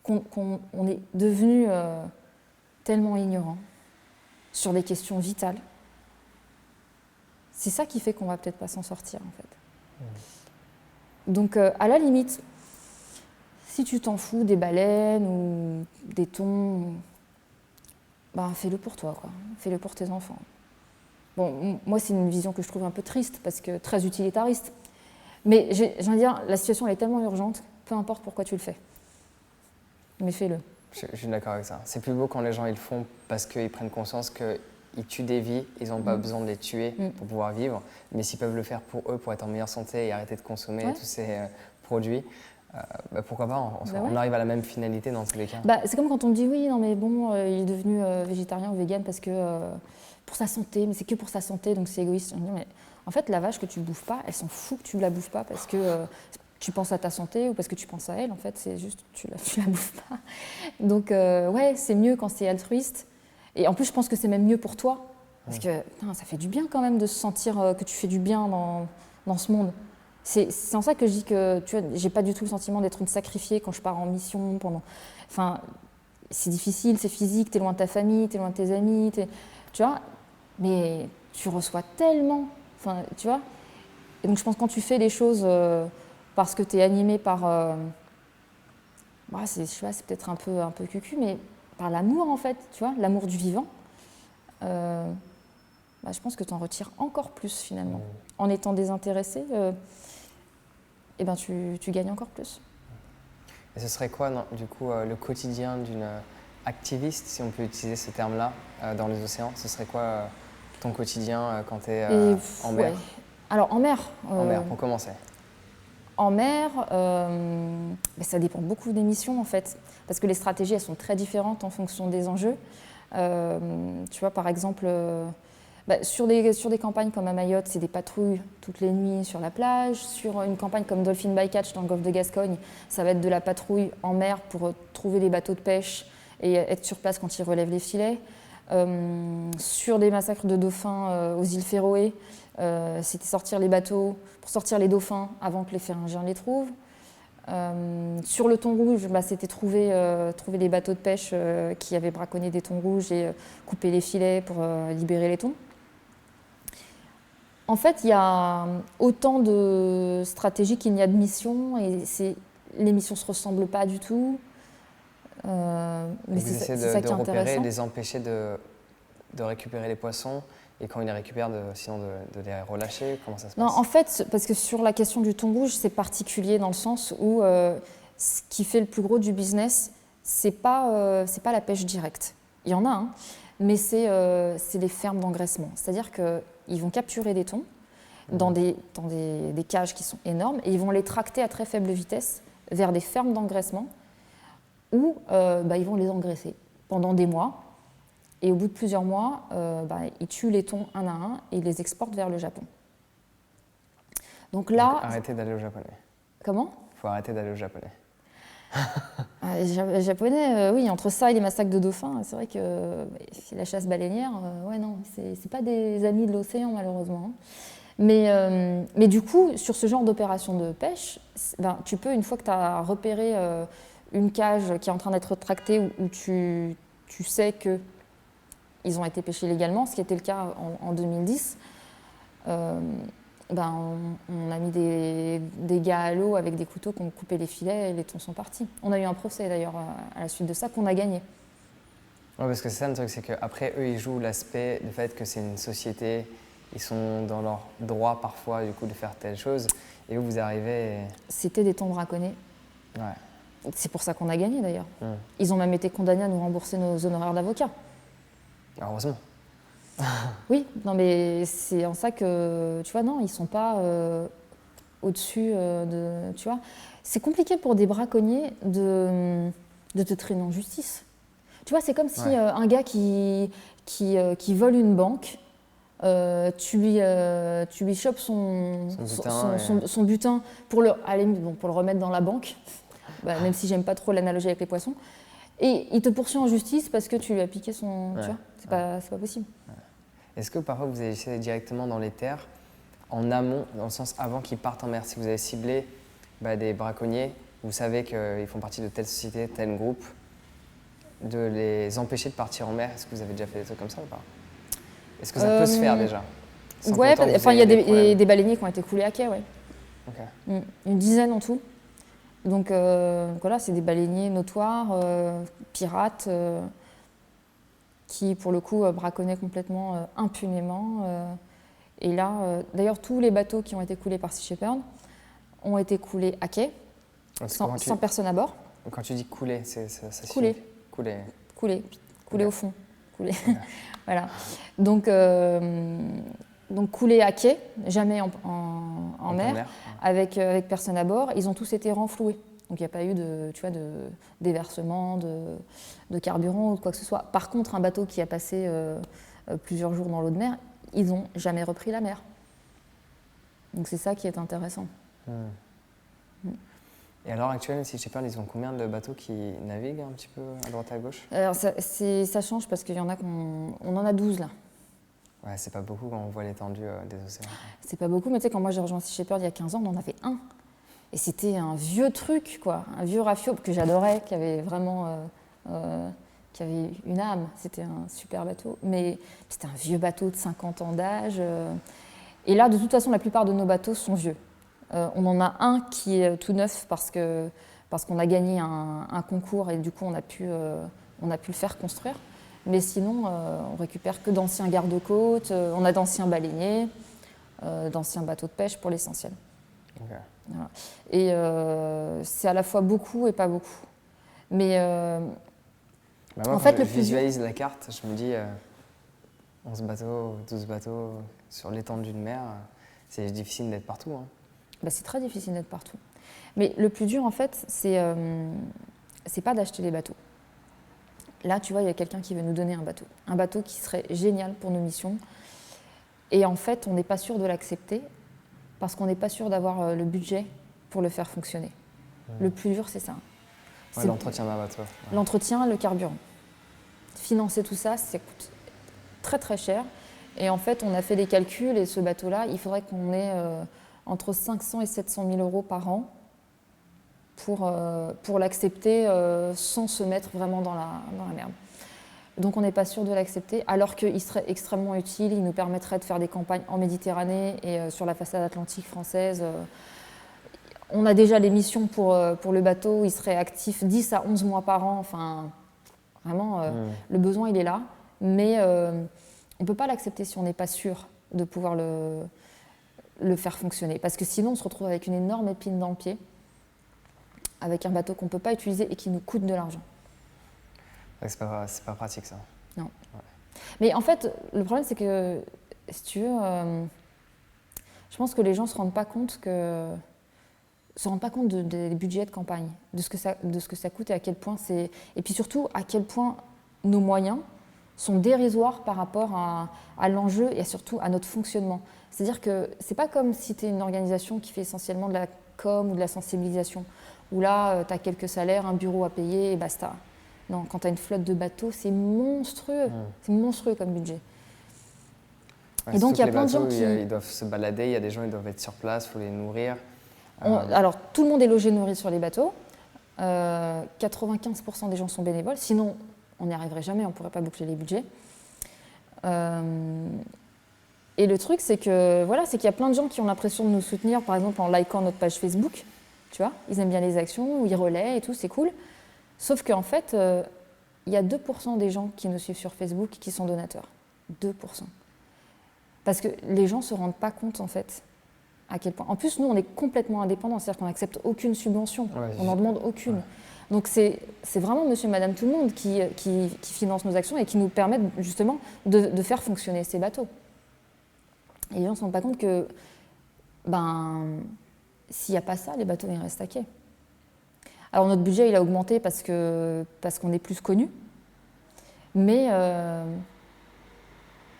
qu'on est devenu tellement ignorant sur des questions vitales. C'est ça qui fait qu'on ne va peut-être pas s'en sortir, en fait. Donc, à la limite, si tu t'en fous des baleines ou des thons, fais-le pour toi, quoi. Fais-le pour tes enfants. Bon, moi, c'est une vision que je trouve un peu triste, parce que très utilitariste. Mais j'ai envie de dire, la situation elle est tellement urgente, peu importe pourquoi tu le fais. Mais fais-le. Je suis d'accord avec ça. C'est plus beau quand les gens ils le font parce qu'ils prennent conscience qu'ils tuent des vies, ils n'ont pas besoin de les tuer pour pouvoir vivre. Mais s'ils peuvent le faire pour eux, pour être en meilleure santé et arrêter de consommer tous ces produits, pourquoi pas, on arrive à la même finalité dans tous les cas. C'est comme quand on me dit oui, non mais bon, il est devenu végétarien ou vegan parce que pour sa santé, mais c'est que pour sa santé, donc c'est égoïste. Mais en fait, la vache que tu ne bouffes pas, elle s'en fout que tu ne la bouffes pas parce que tu penses à ta santé ou parce que tu penses à elle. En fait, c'est juste tu la bouffes pas. Donc c'est mieux quand c'est altruiste. Et en plus, je pense que c'est même mieux pour toi parce que ça fait du bien quand même de se sentir que tu fais du bien dans ce monde. C'est en ça que je dis que tu vois, j'ai pas du tout le sentiment d'être une sacrifiée quand je pars en mission c'est difficile, c'est physique, t'es loin de ta famille, t'es loin de tes amis, tu vois, mais tu reçois tellement, tu vois. Et donc je pense que quand tu fais les choses parce que t'es animé par, c'est peut-être un peu cucu, mais par l'amour en fait, tu vois, l'amour du vivant. Je pense que tu en retires encore plus finalement. En étant désintéressé, tu gagnes encore plus. Et ce serait quoi, du coup, le quotidien d'une activiste, si on peut utiliser ce terme-là, dans les océans? Ce serait quoi ton quotidien quand tu es en mer? Alors en mer. En mer, pour commencer. En mer, ça dépend beaucoup des missions en fait, parce que les stratégies elles sont très différentes en fonction des enjeux. Tu vois, par exemple, Sur des campagnes comme à Mayotte, c'est des patrouilles toutes les nuits sur la plage. Sur une campagne comme Dolphin Bycatch dans le golfe de Gascogne, ça va être de la patrouille en mer pour trouver les bateaux de pêche et être sur place quand ils relèvent les filets. Sur des massacres de dauphins aux îles Féroé, c'était sortir les bateaux pour sortir les dauphins avant que les Féringiens les trouvent. Sur le thon rouge, c'était trouver les bateaux de pêche qui avaient braconné des thons rouges et couper les filets pour libérer les thons. En fait, il y a autant de stratégies qu'il n'y a de missions et les missions ne se ressemblent pas du tout. Mais c'est ça qui est repérer et les empêcher de récupérer les poissons et quand ils les récupèrent, sinon de les relâcher. Comment ça se passe? Non, en fait, parce que sur la question du thon rouge, c'est particulier dans le sens où ce qui fait le plus gros du business, c'est pas la pêche directe. Il y en a, hein, mais c'est les fermes d'engraissement. C'est-à-dire qu'ils vont capturer des thons dans des cages qui sont énormes et ils vont les tracter à très faible vitesse vers des fermes d'engraissement où ils vont les engraisser pendant des mois. Et au bout de plusieurs mois, ils tuent les thons un à un et ils les exportent vers le Japon. Donc là... Arrêtez d'aller au japonais. Comment? Il faut arrêter d'aller au japonais. Les japonais, oui, entre ça et les massacres de dauphins, c'est vrai que la chasse baleinière, non, c'est pas des amis de l'océan malheureusement. Mais du coup, sur ce genre d'opération de pêche, tu peux, une fois que tu as repéré une cage qui est en train d'être tractée où tu sais qu'ils ont été pêchés légalement, ce qui était le cas en 2010, on a mis des gars à l'eau avec des couteaux qui ont coupé les filets et les thons sont partis. On a eu un procès d'ailleurs à la suite de ça qu'on a gagné. Oui, parce que c'est ça le truc, c'est qu'après eux ils jouent l'aspect du fait que c'est une société, ils sont dans leur droit parfois du coup de faire telle chose et vous arrivez... C'était des thons braconnés. Ouais. C'est pour ça qu'on a gagné d'ailleurs. Ils ont même été condamnés à nous rembourser nos honoraires d'avocat. Heureusement. Oui, non mais c'est en ça que, tu vois, non, ils sont pas au-dessus de, tu vois. C'est compliqué pour des braconniers de te traîner en justice. Tu vois, c'est comme si un gars qui vole une banque, tu lui chopes son butin pour le remettre dans la banque, même si j'aime pas trop l'analogie avec les poissons, et il te poursuit en justice parce que tu lui as piqué son... Tu vois, c'est pas possible. Ouais. Est-ce que parfois vous agissez directement dans les terres, en amont, dans le sens avant qu'ils partent en mer? Si vous avez ciblé des braconniers, vous savez qu'ils font partie de telle société, tel groupe, de les empêcher de partir en mer, est-ce que vous avez déjà fait des trucs comme ça ou pas? Est-ce que ça peut se faire déjà? Ouais, il y a des baleiniers qui ont été coulés à quai, ouais. Okay. Une dizaine en tout. Donc voilà, c'est des baleiniers notoires, pirates, qui pour le coup braconnaient complètement impunément. Et là, d'ailleurs, tous les bateaux qui ont été coulés par Sea Shepherd ont été coulés à quai, sans personne à bord. Quand tu dis couler, ça couler. Couler Okay. Au fond. Couler. Voilà. Donc couler à quai, jamais en mer, avec personne à bord. Ils ont tous été renfloués. Donc il n'y a pas eu de déversement, de carburant ou de quoi que ce soit. Par contre, un bateau qui a passé plusieurs jours dans l'eau de mer, ils n'ont jamais repris la mer. Donc c'est ça qui est intéressant. Et à l'heure actuelle, si je sais pas, ils ont combien de bateaux qui naviguent un petit peu à droite à gauche? Alors ça change parce qu'il y en a on en a 12 là. Ouais, c'est pas beaucoup quand on voit l'étendue des océans. C'est pas beaucoup, mais tu sais, quand moi j'ai rejoint Sea Shepherd il y a 15 ans, on en avait un. Et c'était un vieux truc, quoi, un vieux rafio que j'adorais, qui avait vraiment qui avait une âme. C'était un super bateau, mais c'était un vieux bateau de 50 ans d'âge. Et là, de toute façon, la plupart de nos bateaux sont vieux. On en a un qui est tout neuf parce qu'on a gagné un concours et du coup on a pu le faire construire. Mais sinon, on récupère que d'anciens garde-côtes, on a d'anciens baleiniers, d'anciens bateaux de pêche pour l'essentiel. Okay. Voilà. Et c'est à la fois beaucoup et pas beaucoup. Mais moi, en fait, je visualise la carte, je me dis 11 bateaux, 12 bateaux sur l'étendue de mer, c'est difficile d'être partout. Hein. C'est très difficile d'être partout. Mais le plus dur, en fait, c'est pas d'acheter les bateaux. Là, tu vois, il y a quelqu'un qui veut nous donner un bateau qui serait génial pour nos missions. Et en fait, on n'est pas sûr de l'accepter parce qu'on n'est pas sûr d'avoir le budget pour le faire fonctionner. Le plus dur, c'est ça. Ouais, l'entretien d'un bateau. Ouais. L'entretien, le carburant. Financer tout ça, ça coûte très très cher. Et en fait, on a fait des calculs et ce bateau-là, il faudrait qu'on ait entre 500 et 700 000 euros par an pour l'accepter sans se mettre vraiment dans la merde. Donc on n'est pas sûr de l'accepter, alors qu'il serait extrêmement utile, il nous permettrait de faire des campagnes en Méditerranée et sur la façade atlantique française. On a déjà les missions pour le bateau, il serait actif 10 à 11 mois par an, enfin vraiment le besoin il est là, mais on ne peut pas l'accepter si on n'est pas sûr de pouvoir le faire fonctionner, parce que sinon on se retrouve avec une énorme épine dans le pied, avec un bateau qu'on ne peut pas utiliser et qui nous coûte de l'argent. C'est pas pratique ça. Non. Ouais. Mais en fait, le problème c'est que, si tu veux, je pense que les gens ne se rendent pas compte des budgets de campagne, de ce que ça coûte et à quel point c'est... Et puis surtout, à quel point nos moyens sont dérisoires par rapport à l'enjeu et surtout à notre fonctionnement. C'est-à-dire que c'est pas comme si tu es une organisation qui fait essentiellement de la com ou de la sensibilisation, où là, tu as quelques salaires, un bureau à payer et basta. Non, quand tu as une flotte de bateaux, c'est monstrueux. C'est monstrueux comme budget. Ouais, et donc, il y a plein de gens qui... Ils doivent se balader, il y a des gens, ils doivent être sur place, il faut les nourrir. Alors, tout le monde est logé, nourri sur les bateaux. 95% des gens sont bénévoles. Sinon, on n'y arriverait jamais, on ne pourrait pas boucler les budgets. Et le truc, c'est que c'est qu'il y a plein de gens qui ont l'impression de nous soutenir, par exemple en likant notre page Facebook. Tu vois, ils aiment bien les actions, ou ils relaient et tout, c'est cool. Sauf qu'en fait, il y a 2% des gens qui nous suivent sur Facebook qui sont donateurs. 2%. Parce que les gens ne se rendent pas compte, en fait, à quel point. En plus, nous, on est complètement indépendants, c'est-à-dire qu'on n'accepte aucune subvention. Ouais, on n'en demande aucune. Ouais. Donc, c'est vraiment monsieur, madame, tout le monde qui finance nos actions et qui nous permettent justement de faire fonctionner ces bateaux. Et les gens ne se rendent pas compte que, s'il n'y a pas ça, les bateaux, ils restent à quai. Alors notre budget, il a augmenté parce qu'on est plus connus. Mais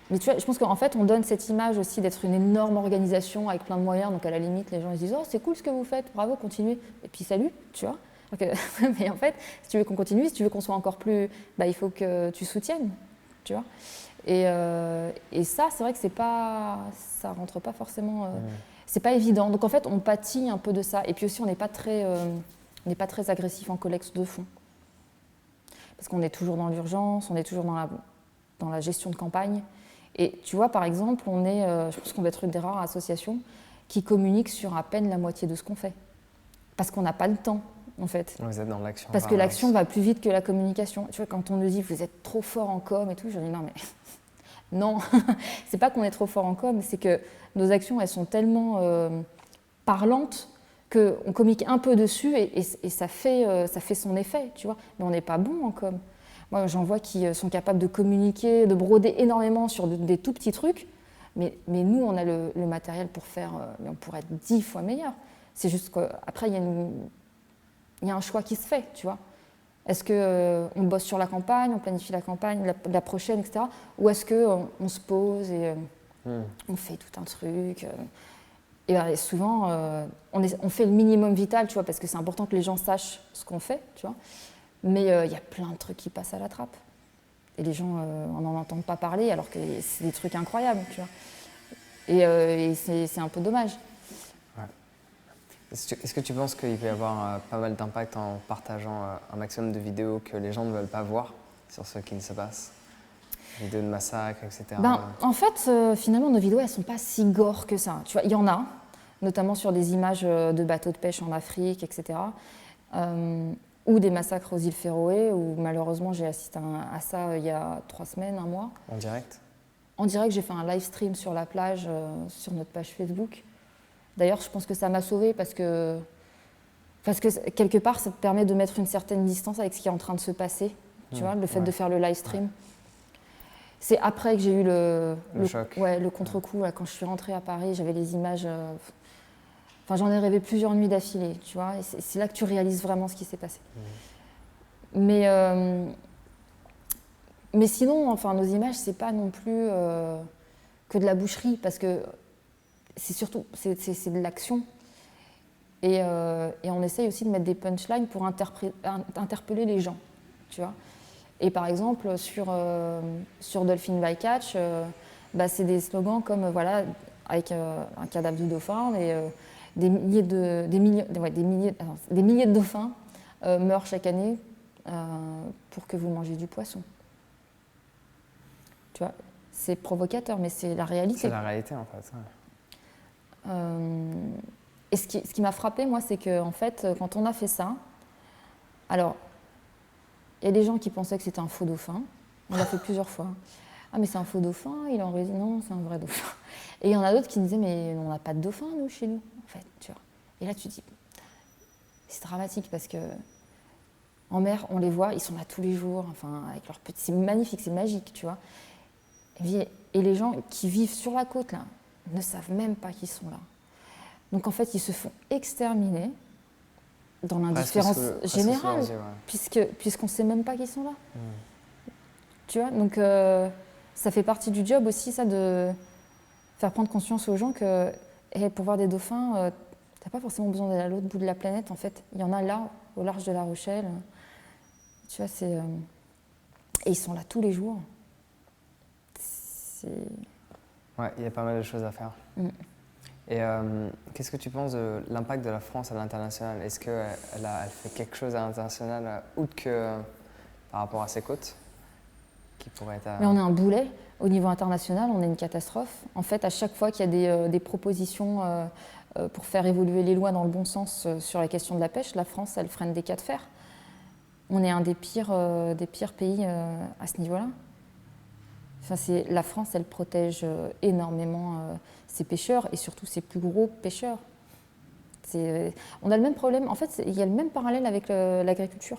tu vois, je pense qu'en fait, on donne cette image aussi d'être une énorme organisation avec plein de moyens. Donc à la limite, les gens ils se disent « Oh, c'est cool ce que vous faites, bravo, continuez. » Et puis salut, tu vois. Mais en fait, si tu veux qu'on continue, si tu veux qu'on soit encore plus... il faut que tu soutiennes, tu vois. Et ça, c'est vrai que ça rentre pas forcément... C'est pas évident. Donc en fait, on pâtit un peu de ça. Et puis aussi, on n'est pas très agressif en collecte de fonds. Parce qu'on est toujours dans l'urgence, on est toujours dans la gestion de campagne. Et tu vois, par exemple, je pense qu'on va être une des rares associations qui communique sur à peine la moitié de ce qu'on fait. Parce qu'on n'a pas le temps, en fait. Vous êtes dans l'action. Parce que l'action va plus vite que la communication. Tu vois, quand on nous dit « vous êtes trop fort en com » et tout, je dis « non, mais non, c'est pas qu'on est trop fort en com, c'est que nos actions, elles sont tellement parlantes qu'on communique un peu dessus et ça fait son effet, tu vois. Mais on n'est pas bon en com. Moi, j'en vois qui sont capables de communiquer, de broder énormément sur des tout petits trucs, mais nous, on a le matériel pour faire, mais on pourrait être 10 fois meilleur. C'est juste qu'après, il y a un choix qui se fait, tu vois. Est-ce qu'on bosse sur la campagne, on planifie la campagne, la prochaine, etc. Ou est-ce qu'on se pose et on fait tout un truc et souvent, on fait le minimum vital, tu vois, parce que c'est important que les gens sachent ce qu'on fait, tu vois. Mais il y a plein de trucs qui passent à la trappe. Et les gens, on n'en entend pas parler, alors que c'est des trucs incroyables, tu vois. Et c'est un peu dommage. Ouais. Est-ce que tu penses qu'il peut y avoir pas mal d'impact en partageant un maximum de vidéos que les gens ne veulent pas voir sur ce qui se passe ? Vidéos de massacres, etc. En fait, finalement, nos vidéos, elles ne sont pas si gore que ça. Tu vois, il y en a, notamment sur des images de bateaux de pêche en Afrique, etc. Ou des massacres aux îles Féroé, où malheureusement, j'ai assisté à ça il y a 3 semaines, 1 mois. En direct ? En direct, j'ai fait un live stream sur la plage, sur notre page Facebook. D'ailleurs, je pense que ça m'a sauvée parce que quelque part, ça te permet de mettre une certaine distance avec ce qui est en train de se passer. Tu vois, le fait de faire le live stream. Ouais. C'est après que j'ai eu le choc. Le contre-coup. Là, quand je suis rentrée à Paris, j'avais les images... j'en ai rêvé plusieurs nuits d'affilée, tu vois. Et c'est là que tu réalises vraiment ce qui s'est passé. Mais sinon, nos images, c'est pas non plus... que de la boucherie, parce que c'est surtout c'est de l'action. Et on essaye aussi de mettre des punchlines pour interpeller les gens, tu vois. Et par exemple, sur Dolphin Bycatch, c'est des slogans comme, voilà, avec un cadavre de dauphin, des milliers de dauphins meurent chaque année pour que vous mangez du poisson. Tu vois, c'est provocateur, mais c'est la réalité. C'est la réalité, en fait. Ouais. Et ce qui m'a frappé, moi, c'est qu'en fait, quand on a fait ça, alors, il y a des gens qui pensaient que c'était un faux dauphin. On l'a fait plusieurs fois. Ah, mais c'est un faux dauphin, il est en résine. Non, c'est un vrai dauphin. Et il y en a d'autres qui disaient, mais on n'a pas de dauphin, nous, chez nous, en fait, tu vois. Et là, tu te dis, c'est dramatique parce que en mer, on les voit, ils sont là tous les jours, enfin, avec leurs petits. C'est magnifique, c'est magique, tu vois. Et les gens qui vivent sur la côte, là, ne savent même pas qu'ils sont là. Donc, en fait, ils se font exterminer dans l'indifférence générale, puisqu'on ne sait même pas qu'ils sont là. Tu vois, donc ça fait partie du job aussi, ça, de faire prendre conscience aux gens que pour voir des dauphins, tu n'as pas forcément besoin d'aller à l'autre bout de la planète, en fait. Il y en a là, au large de La Rochelle. Tu vois, et ils sont là tous les jours. Ouais, il y a pas mal de choses à faire. Et qu'est-ce que tu penses de l'impact de la France à l'international? Est-ce qu'elle fait quelque chose à l'international, outre que par rapport à ses côtes, qui pourrait être Mais on est un boulet. Au niveau international, on est une catastrophe. En fait, à chaque fois qu'il y a des propositions pour faire évoluer les lois dans le bon sens sur la question de la pêche, la France, elle freine des cas de fer. On est un des pires pays à ce niveau-là. Enfin, la France, elle protège énormément ses pêcheurs et surtout ses plus gros pêcheurs. On a le même problème, en fait, il y a le même parallèle avec l'agriculture.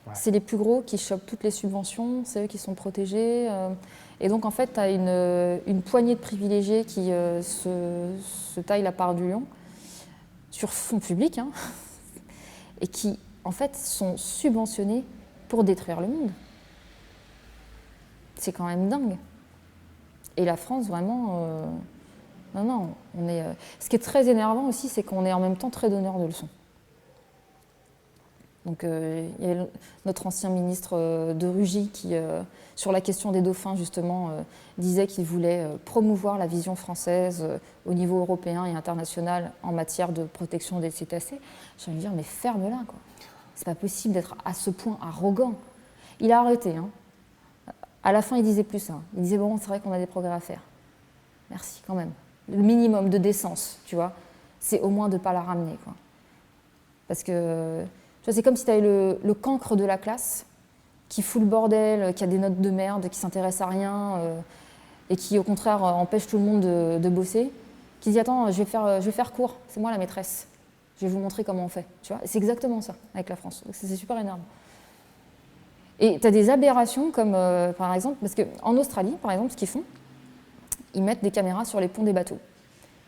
Ouais. C'est les plus gros qui chopent toutes les subventions, c'est eux qui sont protégés. Et donc, en fait, tu as une poignée de privilégiés qui se taillent la part du lion sur fonds publics, hein, et qui, en fait, sont subventionnés pour détruire le monde. C'est quand même dingue. Et la France, vraiment... non, on est... Ce qui est très énervant aussi, c'est qu'on est en même temps très donneur de leçons. Donc, il y a notre ancien ministre de Rugy qui, sur la question des dauphins, justement, disait qu'il voulait promouvoir la vision française au niveau européen et international en matière de protection des cétacés. J'ai envie de dire, mais ferme-la, quoi. C'est pas possible d'être à ce point arrogant. Il a arrêté, hein. À la fin, il disait plus ça. Il disait, bon, c'est vrai qu'on a des progrès à faire. Merci, quand même. Le minimum de décence, tu vois, c'est au moins de ne pas la ramener, quoi. Parce que... c'est comme si tu avais le cancre de la classe qui fout le bordel, qui a des notes de merde, qui s'intéresse à rien et qui, au contraire, empêche tout le monde de bosser, qui dit « Attends, je vais faire cours, c'est moi la maîtresse, je vais vous montrer comment on fait. » Tu vois, c'est exactement ça avec la France. C'est super énervant. Et tu as des aberrations comme, par exemple, parce qu'en Australie, par exemple, ce qu'ils font, ils mettent des caméras sur les ponts des bateaux.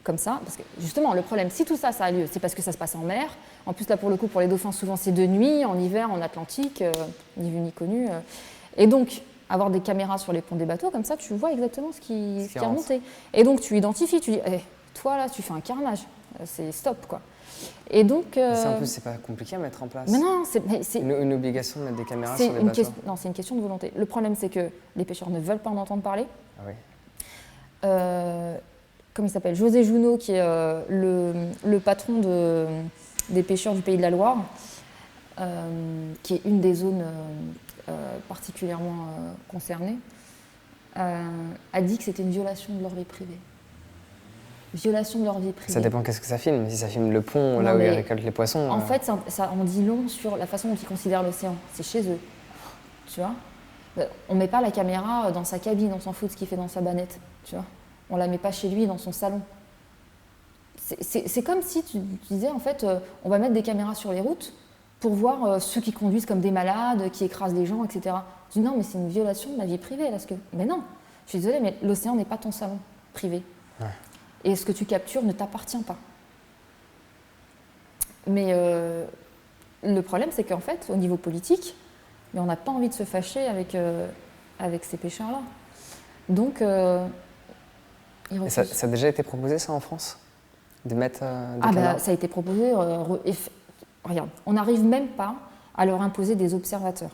Comme ça, parce que justement, le problème, si tout ça, ça a lieu, c'est parce que ça se passe en mer. En plus, là, pour le coup, pour les dauphins, souvent, c'est de nuit, en hiver, en Atlantique, ni vu ni connu. Et donc, avoir des caméras sur les ponts des bateaux, comme ça, tu vois exactement ce qui est remonté. Et donc, tu identifies, tu dis, toi, là, tu fais un carnage. C'est stop, quoi. Et donc... En plus, c'est pas compliqué à mettre en place. Mais non, c'est une obligation de mettre des caméras sur les bateaux. Non, c'est une question de volonté. Le problème, c'est que les pêcheurs ne veulent pas en entendre parler. Ah oui. Comme il s'appelle, José Junot, qui est le patron des pêcheurs du Pays de la Loire, qui est une des zones particulièrement concernées, a dit que c'était une violation de leur vie privée. Violation de leur vie privée. Ça dépend qu'est-ce que ça filme. Si ça filme le pont, là où ils récoltent les poissons... En fait, ça en dit long sur la façon dont ils considèrent l'océan. C'est chez eux, tu vois. On ne met pas la caméra dans sa cabine, on s'en fout de ce qu'il fait dans sa bannette, tu vois. On ne la met pas chez lui, dans son salon. C'est comme si tu disais, en fait, on va mettre des caméras sur les routes pour voir ceux qui conduisent comme des malades, qui écrasent les gens, etc. Je dis non, mais c'est une violation de ma vie privée. Mais non, je suis désolée, mais l'océan n'est pas ton salon privé. Ouais. Et ce que tu captures ne t'appartient pas. Mais le problème, c'est qu'en fait, au niveau politique, mais on n'a pas envie de se fâcher avec ces pêcheurs-là. Donc, Ils Et ça refusent. a déjà été proposé ça en France? De mettre des Ah caméras? bah ça a été proposé. Regarde, on n'arrive même pas à leur imposer des observateurs.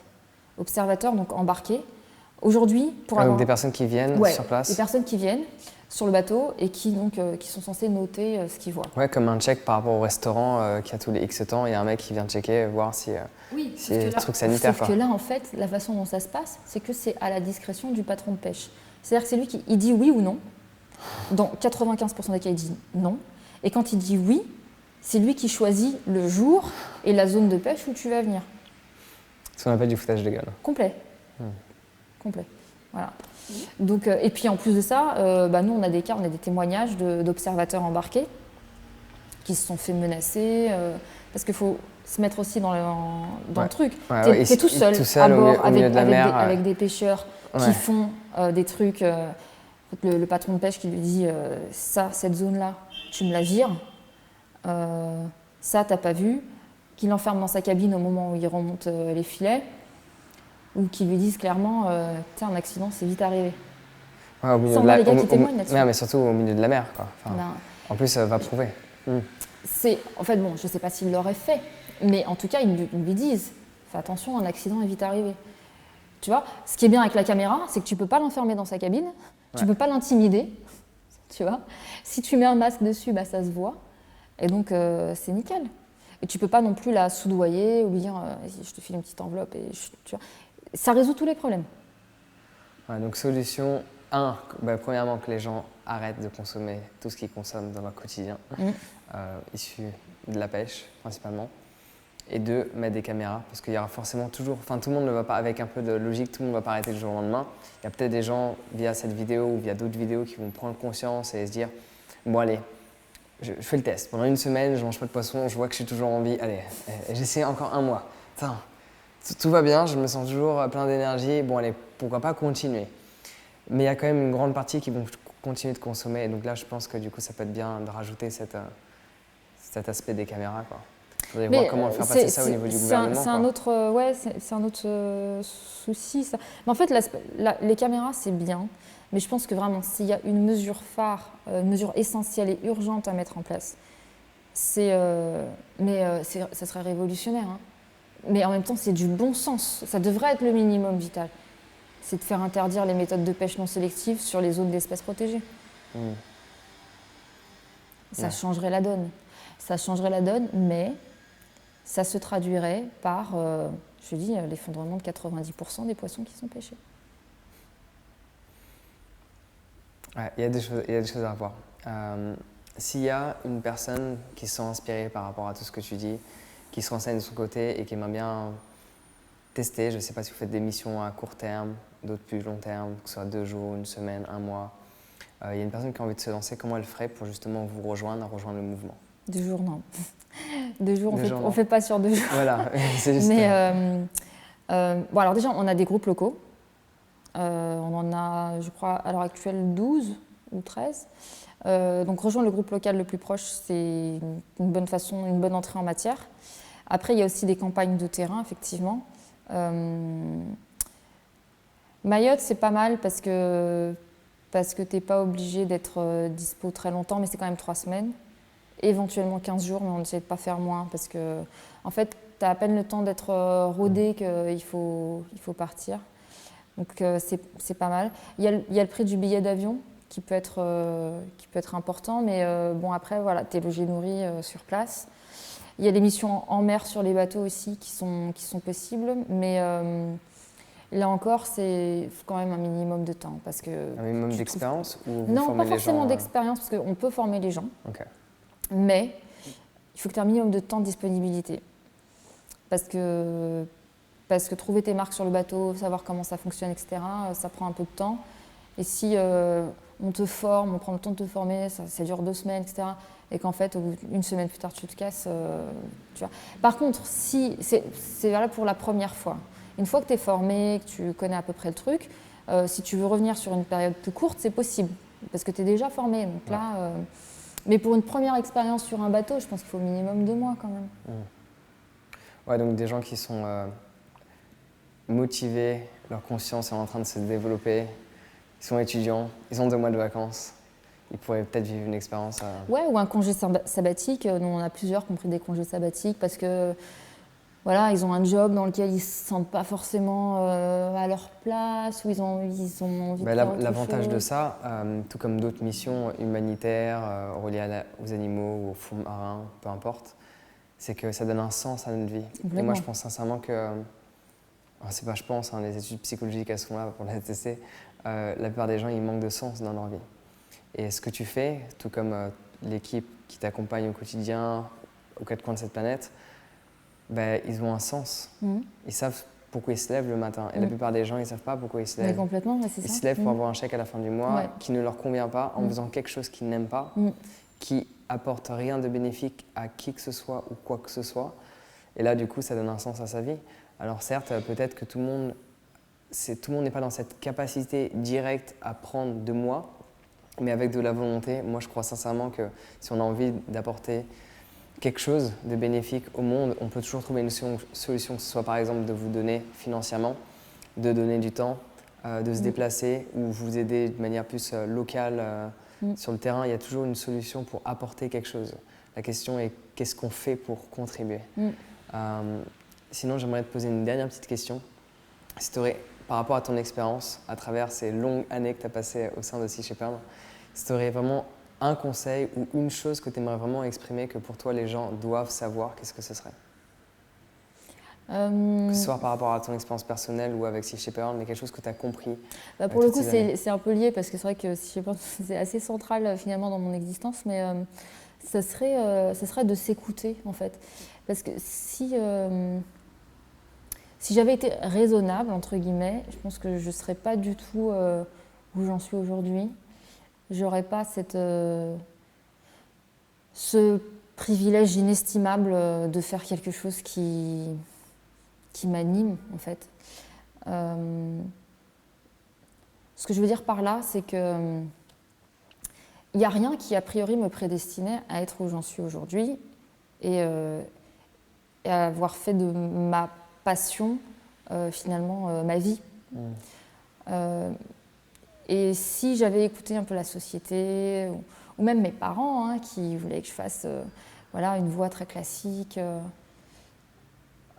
Observateurs donc embarqués. Aujourd'hui, pour Donc avoir des personnes qui viennent ouais, sur place? des personnes qui viennent sur le bateau et qui donc qui sont censées noter ce qu'ils voient. Ouais, comme un check par rapport au restaurant qui a tous les X temps, il y a un mec qui vient checker, voir si Oui, c'est des trucs sanitaires. sauf que là, en fait, la façon dont ça se passe, c'est que c'est à la discrétion du patron de pêche. C'est-à-dire que c'est lui qui il dit oui ou non. Dans 95% des cas, il dit non. Et quand il dit oui, c'est lui qui choisit le jour et la zone de pêche où tu vas venir. Ce qu'on appelle du foutage de gueule. Complet. Complet. Voilà. Donc, et puis en plus de ça, nous on a des cas, on a des témoignages d'observateurs embarqués qui se sont fait menacer, parce qu'il faut se mettre aussi dans le truc. Ouais, T'es tout seul à bord avec des pêcheurs qui font des trucs. Le patron de pêche qui lui dit cette zone-là, tu me la vires. Ça, t'as pas vu. Qui l'enferme dans sa cabine au moment où il remonte les filets. Ou qui lui disent clairement un accident, c'est vite arrivé. Ouais, au milieu Ça, on a les gars qui témoignent là-dessus. Mais surtout au milieu de la mer, quoi. Enfin, en plus, va prouver. En fait, bon, je ne sais pas s'ils l'auraient fait, mais en tout cas, ils lui disent fais attention, un accident est vite arrivé. Tu vois, ce qui est bien avec la caméra, c'est que tu ne peux pas l'enfermer dans sa cabine, tu ne peux pas l'intimider. Tu vois, si tu mets un masque dessus, ça se voit, et donc c'est nickel. Et tu ne peux pas non plus la soudoyer ou lui dire je te file une petite enveloppe. Tu vois. Ça résout tous les problèmes. Ouais, donc solution 1, premièrement que les gens arrêtent de consommer tout ce qu'ils consomment dans leur quotidien, issu de la pêche principalement. Et 2, mettre des caméras, parce qu'il y aura forcément toujours, tout le monde ne va pas, avec un peu de logique, tout le monde ne va pas arrêter du jour au lendemain. Il y a peut-être des gens, via cette vidéo ou via d'autres vidéos, qui vont prendre conscience et se dire, bon allez, je fais le test. Pendant une semaine, je ne mange pas de poisson, je vois que je suis toujours en vie, allez, j'essaie encore un mois. Tout va bien, je me sens toujours plein d'énergie, bon allez, pourquoi pas continuer. Mais il y a quand même une grande partie qui vont continuer de consommer, et donc là je pense que du coup ça peut être bien de rajouter cet aspect des caméras, quoi. Il faudrait voir comment faire passer ça au niveau du gouvernement. C'est un autre souci, ça. Mais en fait, les caméras, c'est bien, mais je pense que vraiment, s'il y a une mesure phare, une mesure essentielle et urgente à mettre en place, ça serait révolutionnaire. Hein. Mais en même temps, c'est du bon sens. Ça devrait être le minimum vital. C'est de faire interdire les méthodes de pêche non sélectives sur les zones d'espèces protégées. Ça changerait la donne. Ça changerait la donne, mais ça se traduirait par, l'effondrement de 90% des poissons qui sont pêchés. Ouais, il y a des choses à revoir. S'il y a une personne qui se sent inspirée par rapport à tout ce que tu dis, qui se renseigne de son côté et qui aimerait bien tester, je ne sais pas si vous faites des missions à court terme, d'autres plus long terme, que ce soit 2 jours, 1 semaine, 1 mois. Il y a une personne qui a envie de se lancer, comment elle ferait pour justement vous rejoindre le mouvement? 2 jours, non. 2 jours, on ne fait pas sur 2 jours. Voilà, c'est juste. Mais alors déjà, on a des groupes locaux. On en a, je crois, à l'heure actuelle 12 ou 13. Donc rejoindre le groupe local le plus proche, c'est une bonne façon, une bonne entrée en matière. Après, il y a aussi des campagnes de terrain, effectivement. Mayotte, c'est pas mal parce que tu n'es pas obligé d'être dispo très longtemps, mais c'est quand même 3 semaines. Éventuellement 15 jours, mais on essaie de ne pas faire moins parce que, en fait, tu as à peine le temps d'être rodé qu'il faut partir. Donc c'est pas mal. Il y a le prix du billet d'avion qui peut être important, mais bon après voilà, tu es logé nourri sur place. Il y a des missions en mer sur les bateaux aussi qui sont possibles, mais là encore c'est quand même un minimum de temps parce que un minimum d'expérience ou vous non, formez pas les forcément gens, d'expérience parce qu'on peut former les gens, mais il faut que tu aies un minimum de temps de disponibilité parce que trouver tes marques sur le bateau, savoir comment ça fonctionne, etc., ça prend un peu de temps. Et si on te forme, on prend le temps de te former, ça dure 2 semaines, etc., et qu'en fait, une semaine plus tard, tu te casses, tu vois. Par contre, si c'est valable pour la première fois. Une fois que tu es formé, que tu connais à peu près le truc, si tu veux revenir sur une période plus courte, c'est possible, parce que tu es déjà formé. Donc là, mais pour une première expérience sur un bateau, je pense qu'il faut au minimum 2 mois quand même. Ouais, donc des gens qui sont motivés, leur conscience est en train de se développer, ils sont étudiants, ils ont 2 mois de vacances, ils pourraient peut-être vivre une expérience. Ouais, ou un congé sabbatique. Nous, on a plusieurs qui ont pris des congés sabbatiques parce que voilà, ils ont un job dans lequel ils ne se sentent pas forcément à leur place, ou ils ont envie de faire autre L'avantage chose. de ça, tout comme d'autres missions humanitaires reliées aux animaux ou aux fonds marins, peu importe, c'est que ça donne un sens à notre vie. Et moi, je pense sincèrement que, c'est pas je pense, les études psychologiques elles sont là pour l'attester, la plupart des gens, ils manquent de sens dans leur vie. Et ce que tu fais, tout comme l'équipe qui t'accompagne au quotidien, aux quatre coins de cette planète, ils ont un sens. Ils savent pourquoi ils se lèvent le matin. Et la plupart des gens, ils ne savent pas pourquoi ils se lèvent. Mais complètement, c'est ça. Ils se lèvent pour avoir un chèque à la fin du mois qui ne leur convient pas, en faisant quelque chose qu'ils n'aiment pas, qui apporte rien de bénéfique à qui que ce soit ou quoi que ce soit. Et là, du coup, ça donne un sens à sa vie. Alors certes, peut-être que tout le monde n'est pas dans cette capacité directe à prendre de moi, mais avec de la volonté, moi je crois sincèrement que si on a envie d'apporter quelque chose de bénéfique au monde, on peut toujours trouver une solution, que ce soit par exemple de vous donner financièrement, de donner du temps, de se déplacer ou vous aider de manière plus locale sur le terrain. Il y a toujours une solution pour apporter quelque chose. La question est qu'est-ce qu'on fait pour contribuer. Sinon, j'aimerais te poser une dernière petite question. Si tu aurais, par rapport à ton expérience, à travers ces longues années que tu as passées au sein de Sea Shepherd, si tu aurais vraiment un conseil ou une chose que tu aimerais vraiment exprimer, que pour toi les gens doivent savoir, qu'est-ce que ce serait? Que ce soit par rapport à ton expérience personnelle ou avec Sea Shepherd, mais quelque chose que tu as compris. Pour le coup, c'est un peu lié parce que c'est vrai que Sea Shepherd, c'est assez central finalement dans mon existence, mais ça serait de s'écouter en fait. Parce que si j'avais été raisonnable, entre guillemets, je pense que je ne serais pas du tout où j'en suis aujourd'hui. J'aurais pas ce privilège inestimable de faire quelque chose qui m'anime, en fait. Ce que je veux dire par là, c'est que il n'y a rien qui, a priori, me prédestinait à être où j'en suis aujourd'hui et à avoir fait de ma passion, finalement, ma vie. Et si j'avais écouté un peu la société, ou même mes parents qui voulaient que je fasse une voix très classique,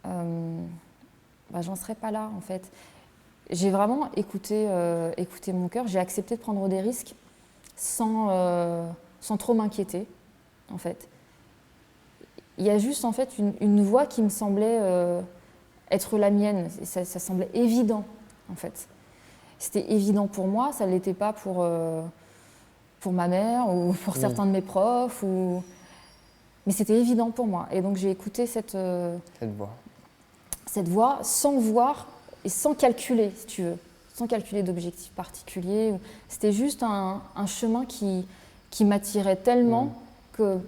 j'en serais pas là en fait. J'ai vraiment écouté mon cœur, j'ai accepté de prendre des risques sans trop m'inquiéter en fait. Il y a juste en fait une voix qui me semblait être la mienne, ça semblait évident en fait. C'était évident pour moi, ça ne l'était pas pour ma mère ou pour certains de mes profs. Mais c'était évident pour moi. Et donc j'ai écouté cette voix sans voir et sans calculer, si tu veux, sans calculer d'objectifs particuliers. C'était juste un chemin qui m'attirait tellement que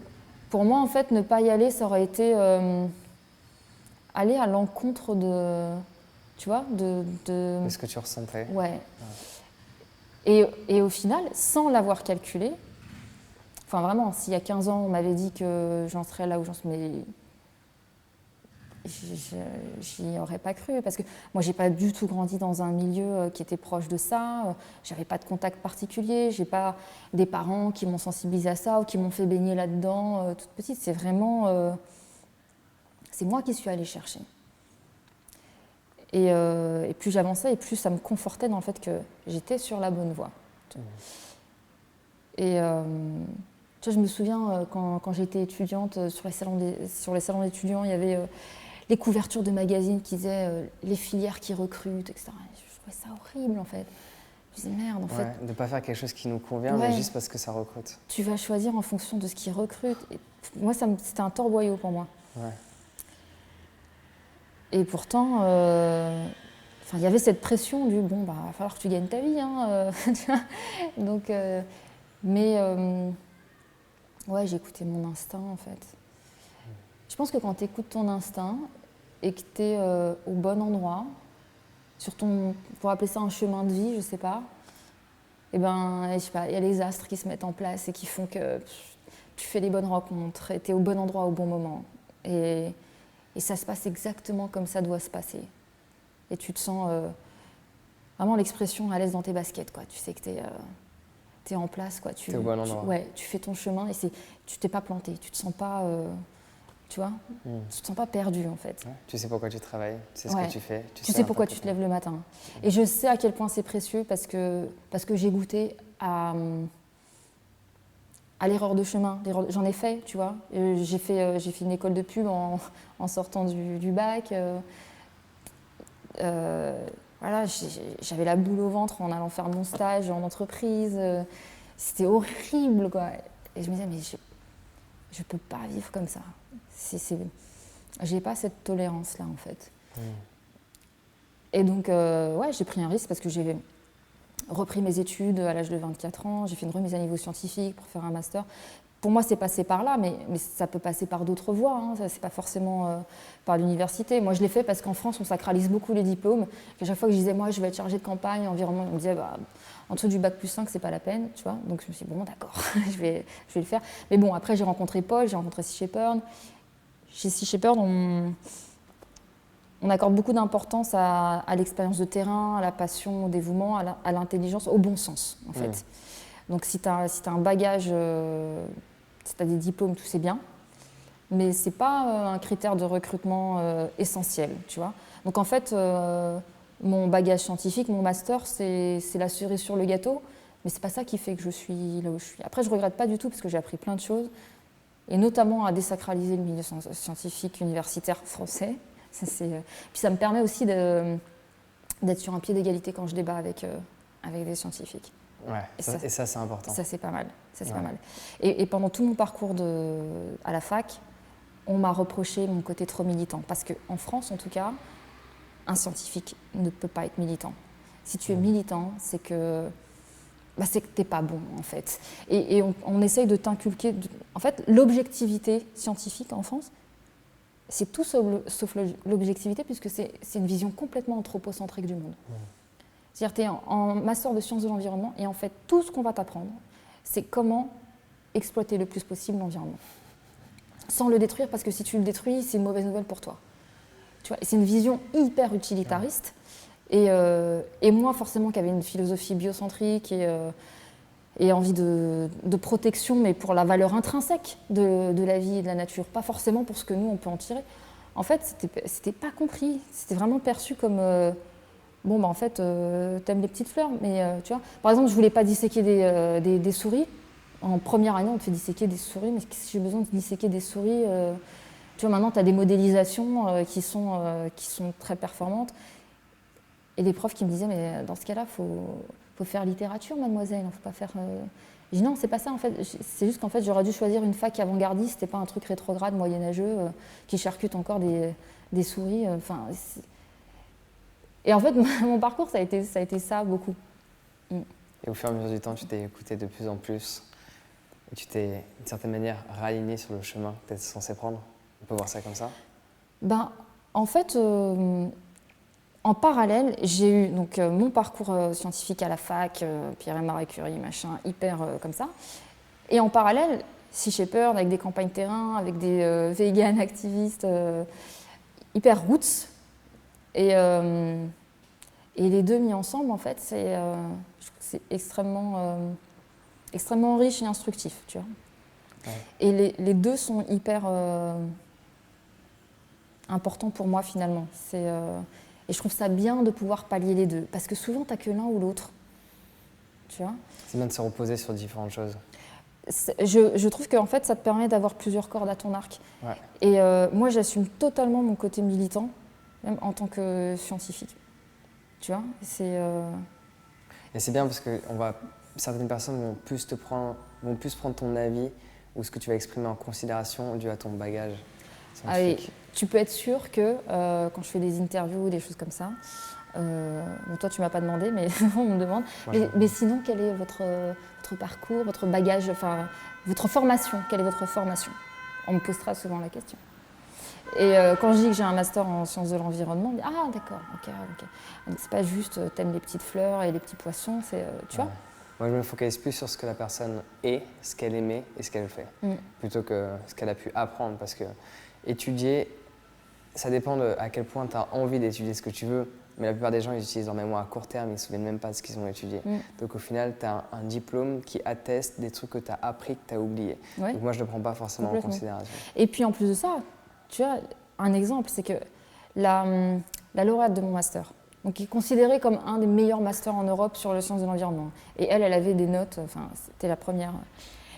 pour moi, en fait, ne pas y aller, ça aurait été aller à l'encontre de... Tu vois, de ce que tu ressentais. Ouais. Et au final, sans l'avoir calculé, enfin vraiment, s'il y a 15 ans, on m'avait dit que j'en serais là où j'en suis, mais j'y aurais pas cru. Parce que moi, j'ai pas du tout grandi dans un milieu qui était proche de ça. J'avais pas de contact particulier. J'ai pas des parents qui m'ont sensibilisé à ça ou qui m'ont fait baigner là-dedans toute petite. C'est vraiment... c'est moi qui suis allée chercher. Et plus j'avançais, et plus ça me confortait dans le fait que j'étais sur la bonne voie. Et tu vois, je me souviens quand j'étais étudiante, sur les salons d'étudiants, il y avait les couvertures de magazines qui disaient les filières qui recrutent, etc. Je trouvais ça horrible en fait. Je me disais merde en fait. De ne pas faire quelque chose qui nous convient, mais juste parce que ça recrute. Tu vas choisir en fonction de ce qui recrute. Et moi, c'était un torboyau pour moi. Et pourtant, il y avait cette pression du bon, va falloir que tu gagnes ta vie, tu vois. Donc, j'ai écouté mon instinct en fait. Je pense que quand tu écoutes ton instinct et que tu es au bon endroit, sur ton, pour appeler ça un chemin de vie, je sais pas, je sais pas, il y a les astres qui se mettent en place et qui font que tu fais les bonnes rencontres et tu es au bon endroit au bon moment. Et ça se passe exactement comme ça doit se passer. Et tu te sens vraiment l'expression à l'aise dans tes baskets, quoi. Tu sais que tu es tu es en place, quoi. Tu es au bon endroit. Ouais, tu fais ton chemin et tu t'es pas planté, tu te sens pas, tu vois, tu te sens pas perdu en fait. Ouais, tu sais pourquoi tu travailles, tu sais ce que tu fais. Tu sais pourquoi tu te lèves le matin. Et je sais à quel point c'est précieux parce que j'ai goûté à l'erreur de chemin. J'en ai fait, tu vois. J'ai fait une école de pub en sortant du bac. Voilà, j'avais la boule au ventre en allant faire mon stage en entreprise. C'était horrible, quoi. Et je me disais, mais je peux pas vivre comme ça. J'ai pas cette tolérance-là, en fait. Et donc, ouais, j'ai pris un risque parce que j'ai repris mes études à l'âge de 24 ans. J'ai fait une remise à niveau scientifique pour faire un master. Pour moi, c'est passé par là, mais ça peut passer par d'autres voies. Hein. C'est pas forcément par l'université. Moi, je l'ai fait parce qu'en France, on sacralise beaucoup les diplômes. Et à chaque fois que je disais, moi, je vais être chargée de campagne, environnement, on me disait, bah, en dessous du bac plus 5, c'est pas la peine, tu vois. Donc, je me suis dit, bon, d'accord, je vais le faire. Mais bon, après, j'ai rencontré Paul, j'ai rencontré Sea Shepherd. Chez Sea Shepherd, on accorde beaucoup d'importance à l'expérience de terrain, à la passion, au dévouement, à l'intelligence, au bon sens, en fait. Donc, si tu as un bagage, si tu as des diplômes, tout c'est bien, mais ce n'est pas un critère de recrutement essentiel, tu vois. Donc, en fait, mon bagage scientifique, mon master, c'est la cerise sur le gâteau, mais ce n'est pas ça qui fait que je suis là où je suis. Après, je ne regrette pas du tout, parce que j'ai appris plein de choses, et notamment à désacraliser le milieu scientifique universitaire français. Puis ça me permet aussi d'être sur un pied d'égalité quand je débat avec des scientifiques. Ouais, et ça c'est important. Ça c'est pas mal. Pas mal. Et pendant tout mon parcours à la fac, on m'a reproché mon côté trop militant. Parce qu'en France, en tout cas, un scientifique ne peut pas être militant. Si tu es militant, c'est que t'es pas bon, en fait. Et on essaye de t'inculquer... En fait, l'objectivité scientifique en France, c'est tout sauf l'objectivité, puisque c'est une vision complètement anthropocentrique du monde. C'est-à-dire que tu es en master de sciences de l'environnement et en fait, tout ce qu'on va t'apprendre, c'est comment exploiter le plus possible l'environnement. Sans le détruire, parce que si tu le détruis, c'est une mauvaise nouvelle pour toi. Tu vois, c'est une vision hyper utilitariste. Et moi, forcément, qui avait une philosophie biocentrique et envie de protection, mais pour la valeur intrinsèque de la vie et de la nature, pas forcément pour ce que nous, on peut en tirer. En fait, c'était pas compris. C'était vraiment perçu comme... bon, bah en fait, t'aimes les petites fleurs, mais tu vois. Par exemple, je voulais pas disséquer des souris. En première année, on te fait disséquer des souris, mais si j'ai besoin de disséquer des souris, tu vois, maintenant, tu as des modélisations qui sont très performantes. Et des profs qui me disaient, mais dans ce cas-là, faut faire littérature, mademoiselle, faut pas faire... Je dis non, c'est pas ça en fait. C'est juste qu'en fait, j'aurais dû choisir une fac avant-gardiste, c'était pas un truc rétrograde, moyenâgeux, qui charcute encore des souris. Et en fait, mon parcours, ça a été ça beaucoup. Et au fur et à mesure du temps, tu t'es écouté de plus en plus. Et tu t'es, d'une certaine manière, réaligné sur le chemin que tu étais censé prendre. On peut voir ça comme ça? En fait, en parallèle, j'ai eu donc, mon parcours scientifique à la fac, Pierre et Marie Curie, machin, hyper comme ça. Et en parallèle, Sea Shepherd, avec des campagnes terrain, avec des véganes activistes, hyper roots. Et les deux mis ensemble, en fait, je trouve que c'est extrêmement riche et instructif, tu vois. Ouais. Et les deux sont hyper importants pour moi, finalement. Et je trouve ça bien de pouvoir pallier les deux, parce que souvent, tu n'as que l'un ou l'autre, tu vois. C'est bien de se reposer sur différentes choses. Je trouve qu'en fait, ça te permet d'avoir plusieurs cordes à ton arc. Ouais. Et moi, j'assume totalement mon côté militant, même en tant que scientifique. Tu vois, Et c'est bien parce que certaines personnes vont plus prendre ton avis ou ce que tu vas exprimer en considération dû à ton bagage scientifique. Allez, tu peux être sûr que quand je fais des interviews ou des choses comme ça, bon, toi tu m'as pas demandé, mais on me demande. Mais sinon, quel est votre parcours, votre bagage, enfin votre formation? Quelle est votre formation? On me posera souvent la question. Et quand je dis que j'ai un master en sciences de l'environnement, on me dit ah d'accord, ok. Donc c'est pas juste t'aimes les petites fleurs et les petits poissons, c'est tu vois. Moi je me focalise plus sur ce que la personne est, ce qu'elle aimait et ce qu'elle fait, plutôt que ce qu'elle a pu apprendre, parce que étudier, ça dépend à quel point tu as envie d'étudier ce que tu veux. mais la plupart des gens ils utilisent leur mémoire à court terme, ils ne se souviennent même pas de ce qu'ils ont étudié. Donc au final, tu as un diplôme qui atteste des trucs que tu as appris, que tu as oubliés. Ouais. Donc moi, je ne le prends pas forcément en considération. Et puis en plus de ça, tu vois, un exemple, c'est que la lauréate de mon master, donc qui est considérée comme un des meilleurs masters en Europe sur les sciences de l'environnement, et elle avait des notes, enfin c'était la première.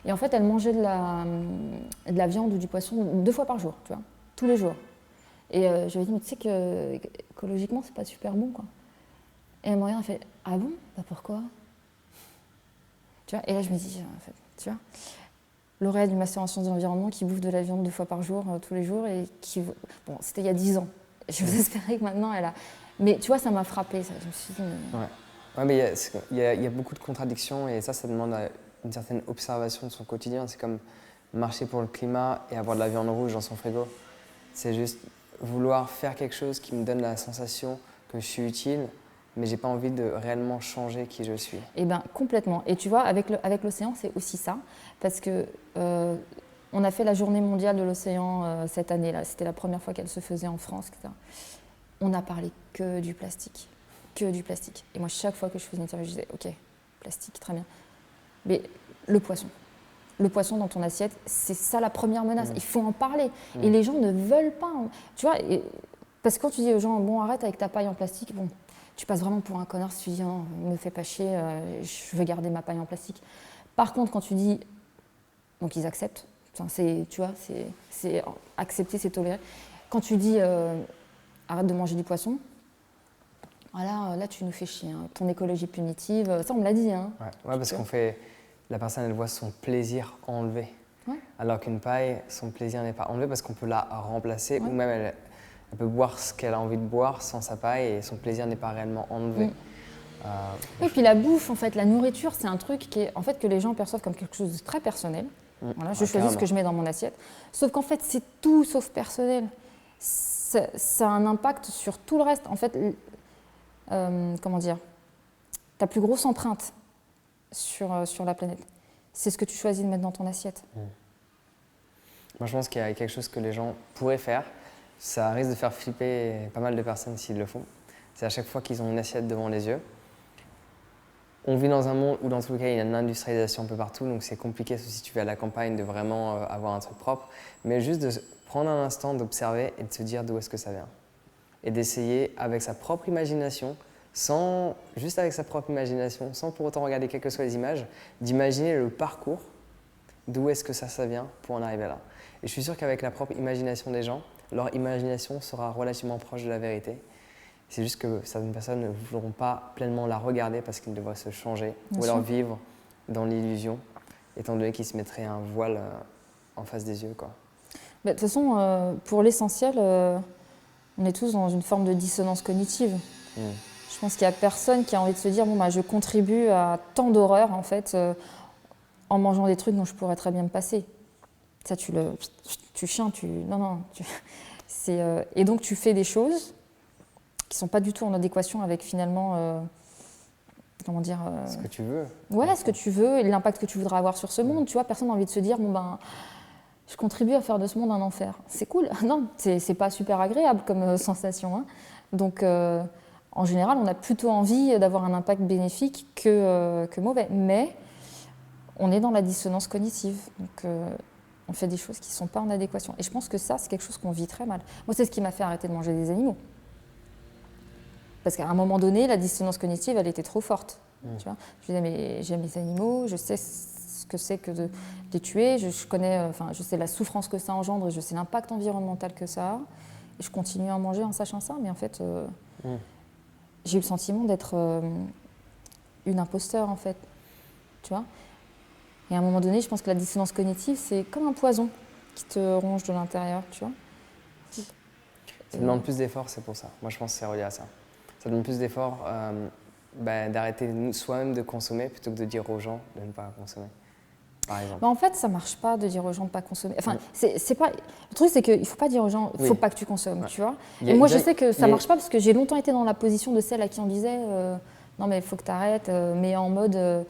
Et en fait, elle mangeait de la viande ou du poisson 2 fois par jour, tu vois, tous les jours. Et je lui ai dit, mais tu sais qu'écologiquement, c'est pas super bon, quoi. Et elle m'a regardé, elle fait, ah bon? Bah pourquoi? Tu vois, et là, je me dis, en fait, tu vois, lauréat du master en sciences de l'environnement qui bouffe de la viande 2 fois par jour, tous les jours, et qui... Bon, c'était il y a 10 ans. Je vous espérais que maintenant, elle a... Mais tu vois, ça m'a frappée, ça. Je me suis dit, mais... Ouais, mais il y a beaucoup de contradictions, et ça demande une certaine observation de son quotidien. C'est comme marcher pour le climat et avoir de la viande rouge dans son frigo. C'est juste vouloir faire quelque chose qui me donne la sensation que je suis utile, mais j'ai pas envie de réellement changer qui je suis. Eh bien, complètement. Et tu vois, avec l'océan, c'est aussi ça, parce que on a fait la journée mondiale de l'océan cette année-là. C'était la première fois qu'elle se faisait en France, etc. On n'a parlé que du plastique, que du plastique. Et moi, chaque fois que je faisais une interview, je disais, ok, plastique, très bien. Mais le poisson dans ton assiette, c'est ça la première menace. Il faut en parler. Et les gens ne veulent pas. Tu vois, parce que quand tu dis aux gens, bon, arrête avec ta paille en plastique, bon, tu passes vraiment pour un connard si tu dis, non, ne me fais pas chier, je veux garder ma paille en plastique. Par contre, quand tu dis, donc ils acceptent, enfin, tu vois, c'est accepter, c'est tolérer. Quand tu dis, arrête de manger du poisson, voilà, là tu nous fais chier. Hein. Ton écologie punitive, ça on me l'a dit. Hein. Ouais, parce qu'on fait... La personne, elle voit son plaisir enlevé. Ouais. Alors qu'une paille, son plaisir n'est pas enlevé parce qu'on peut la remplacer ou même elle peut boire ce qu'elle a envie de boire sans sa paille et son plaisir n'est pas réellement enlevé. Et puis la bouffe, en fait, la nourriture, c'est un truc qui est, en fait, que les gens perçoivent comme quelque chose de très personnel. Voilà, je choisis ce que je mets dans mon assiette. Sauf qu'en fait, c'est tout sauf personnel. Ça a un impact sur tout le reste. En fait, comment dire, ta plus grosse empreinte sur la planète, c'est ce que tu choisis de mettre dans ton assiette. Moi, je pense qu'il y a quelque chose que les gens pourraient faire. Ça risque de faire flipper pas mal de personnes s'ils le font. C'est à chaque fois qu'ils ont une assiette devant les yeux. On vit dans un monde où, dans tous les cas, il y a une industrialisation un peu partout, donc c'est compliqué, sauf si tu vas à la campagne, de vraiment avoir un truc propre. Mais juste de prendre un instant, d'observer et de se dire d'où est-ce que ça vient. Et d'essayer, avec sa propre imagination, juste avec sa propre imagination, sans pour autant regarder quelles que soient les images, d'imaginer le parcours, d'où est-ce que ça vient pour en arriver là. Et je suis sûr qu'avec la propre imagination des gens, leur imagination sera relativement proche de la vérité. C'est juste que certaines personnes ne voudront pas pleinement la regarder parce qu'ils devraient se changer ou alors vivre dans l'illusion, étant donné qu'ils se mettraient un voile en face des yeux, quoi. De toute façon, pour l'essentiel, on est tous dans une forme de dissonance cognitive. Je pense qu'il n'y a personne qui a envie de se dire bon, bah, je contribue à tant d'horreur en fait, en mangeant des trucs dont je pourrais très bien me passer. Ça, tu chiens, et donc tu fais des choses qui ne sont pas du tout en adéquation avec finalement, comment dire… ce que tu veux. Ouais, ce que tu veux et l'impact que tu voudras avoir sur ce monde. Tu vois, personne n'a envie de se dire bon, ben, je contribue à faire de ce monde un enfer. C'est cool. Non, c'est pas super agréable comme sensation. Hein. Donc… en général, on a plutôt envie d'avoir un impact bénéfique que mauvais. Mais on est dans la dissonance cognitive. Donc, on fait des choses qui ne sont pas en adéquation. Et je pense que ça, c'est quelque chose qu'on vit très mal. Moi, c'est ce qui m'a fait arrêter de manger des animaux. Parce qu'à un moment donné, la dissonance cognitive, elle était trop forte. Tu vois, je disais, mais j'aime les animaux, je sais ce que c'est que de les tuer, je connais, je sais la souffrance que ça engendre, et je sais l'impact environnemental que ça a. Et je continue à manger en sachant ça, mais en fait… j'ai eu le sentiment d'être une imposteur, en fait, tu vois. Et à un moment donné, je pense que la dissonance cognitive, c'est comme un poison qui te ronge de l'intérieur, tu vois. Ça demande plus d'efforts, c'est pour ça. Moi, je pense que c'est relié à ça. Ça demande plus d'efforts d'arrêter soi-même de consommer plutôt que de dire aux gens de ne pas consommer, par exemple. En fait, ça ne marche pas de dire aux gens de ne pas consommer. Enfin, c'est pas… Le truc, c'est qu'il ne faut pas dire aux gens, il ne faut pas que tu consommes, tu vois. Et moi, je sais que ça ne marche pas parce que j'ai longtemps été dans la position de celle à qui on disait non, mais il faut que tu arrêtes, mais en mode…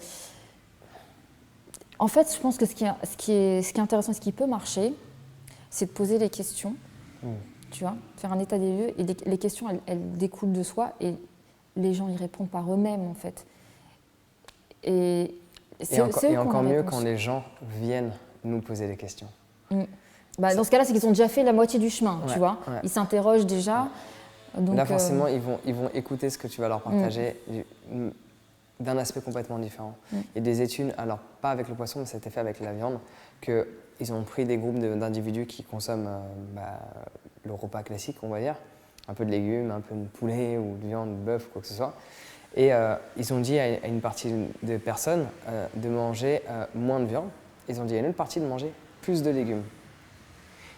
En fait, je pense que ce qui est intéressant, ce qui peut marcher, c'est de poser les questions, tu vois, faire un état des lieux. Et les questions, elles découlent de soi et les gens y répondent par eux-mêmes, en fait. Et encore mieux quand les gens viennent nous poser des questions. Bah, dans ce cas-là, c'est qu'ils ont déjà fait la moitié du chemin, tu vois. Ouais. Ils s'interrogent déjà. Donc, là, forcément, ils vont écouter ce que tu vas leur partager d'un aspect complètement différent. Il y a des études, alors pas avec le poisson, mais ça a été fait avec la viande, qu'ils ont pris des groupes d'individus qui consomment le repas classique, on va dire, un peu de légumes, un peu de poulet ou de viande, de bœuf, quoi que ce soit. Et ils ont dit à une partie des personnes de manger moins de viande. Ils ont dit à une autre partie de manger plus de légumes.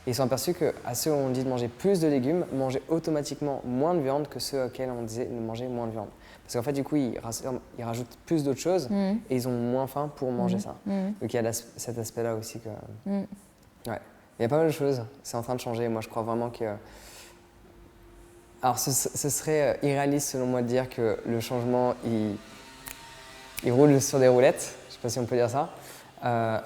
Ils se sont aperçus qu'à ceux où on dit de manger plus de légumes, mangeaient automatiquement moins de viande que ceux auxquels on disait de manger moins de viande. Parce qu'en fait, du coup, ils rajoutent plus d'autres choses et ils ont moins faim pour manger ça. Donc il y a cet aspect-là aussi que... Ouais. Il y a pas mal de choses, c'est en train de changer. Moi, je crois vraiment que... Alors, ce serait irréaliste, selon moi, de dire que le changement, il roule sur des roulettes. Je ne sais pas si on peut dire ça.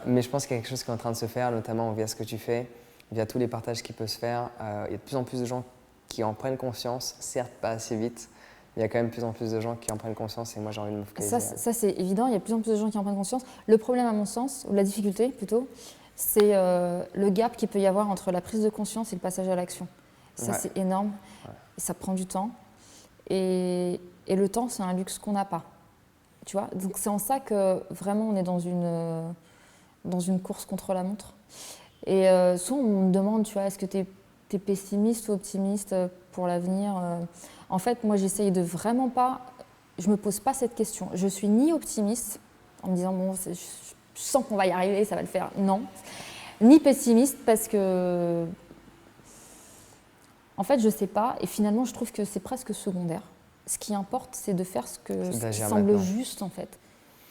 Mais je pense qu'il y a quelque chose qui est en train de se faire, notamment via ce que tu fais, via tous les partages qui peuvent se faire. Il y a de plus en plus de gens qui en prennent conscience, certes pas assez vite. Il y a quand même de plus en plus de gens qui en prennent conscience et moi j'ai envie de me focaliser. Ça c'est évident, il y a de plus en plus de gens qui en prennent conscience. Le problème à mon sens, ou la difficulté plutôt, c'est le gap qu'il peut y avoir entre la prise de conscience et le passage à l'action. Ça c'est énorme, et ça prend du temps. Et le temps c'est un luxe qu'on n'a pas. Tu vois, donc c'est en ça que vraiment on est dans une course contre la montre. Et souvent on me demande, tu vois, est-ce que tu es pessimiste ou optimiste pour l'avenir? En fait, moi j'essaye de vraiment pas, je me pose pas cette question. Je suis ni optimiste, en me disant bon, je sens qu'on va y arriver, ça va le faire, non. Ni pessimiste parce que, en fait, je sais pas, et finalement je trouve que c'est presque secondaire. Ce qui importe, c'est de faire ce qui semble juste, en fait.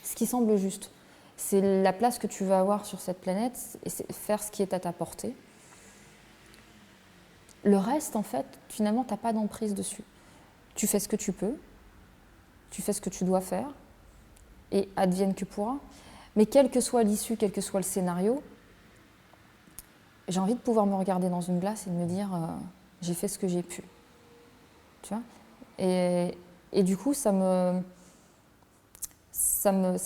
Ce qui semble juste. C'est la place que tu vas avoir sur cette planète et c'est faire ce qui est à ta portée. Le reste, en fait, finalement, tu n'as pas d'emprise dessus. Tu fais ce que tu peux, tu fais ce que tu dois faire et advienne que pourra. Mais quelle que soit l'issue, quel que soit le scénario, j'ai envie de pouvoir me regarder dans une glace et de me dire j'ai fait ce que j'ai pu. Tu vois ? Et du coup, ça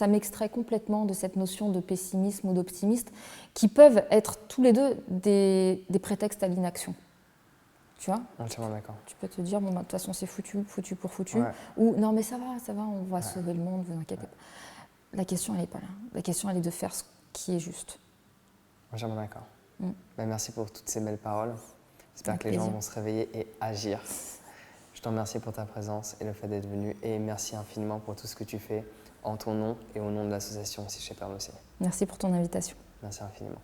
m'extrait complètement de cette notion de pessimisme ou d'optimisme qui peuvent être tous les deux des prétextes à l'inaction. Tu vois ? Entièrement d'accord. Tu peux te dire, bon, bah, de toute façon, c'est foutu pour foutu. Ouais. Ou non, mais ça va, on va sauver le monde, vous inquiétez pas. La question, elle n'est pas là. La question, elle est de faire ce qui est juste. Entièrement d'accord. Ben, merci pour toutes ces belles paroles. J'espère que les gens vont se réveiller et agir. Je te remercie pour ta présence et le fait d'être venu. Et merci infiniment pour tout ce que tu fais en ton nom et au nom de l'association aussi chez Perle aussi. Merci pour ton invitation. Merci infiniment.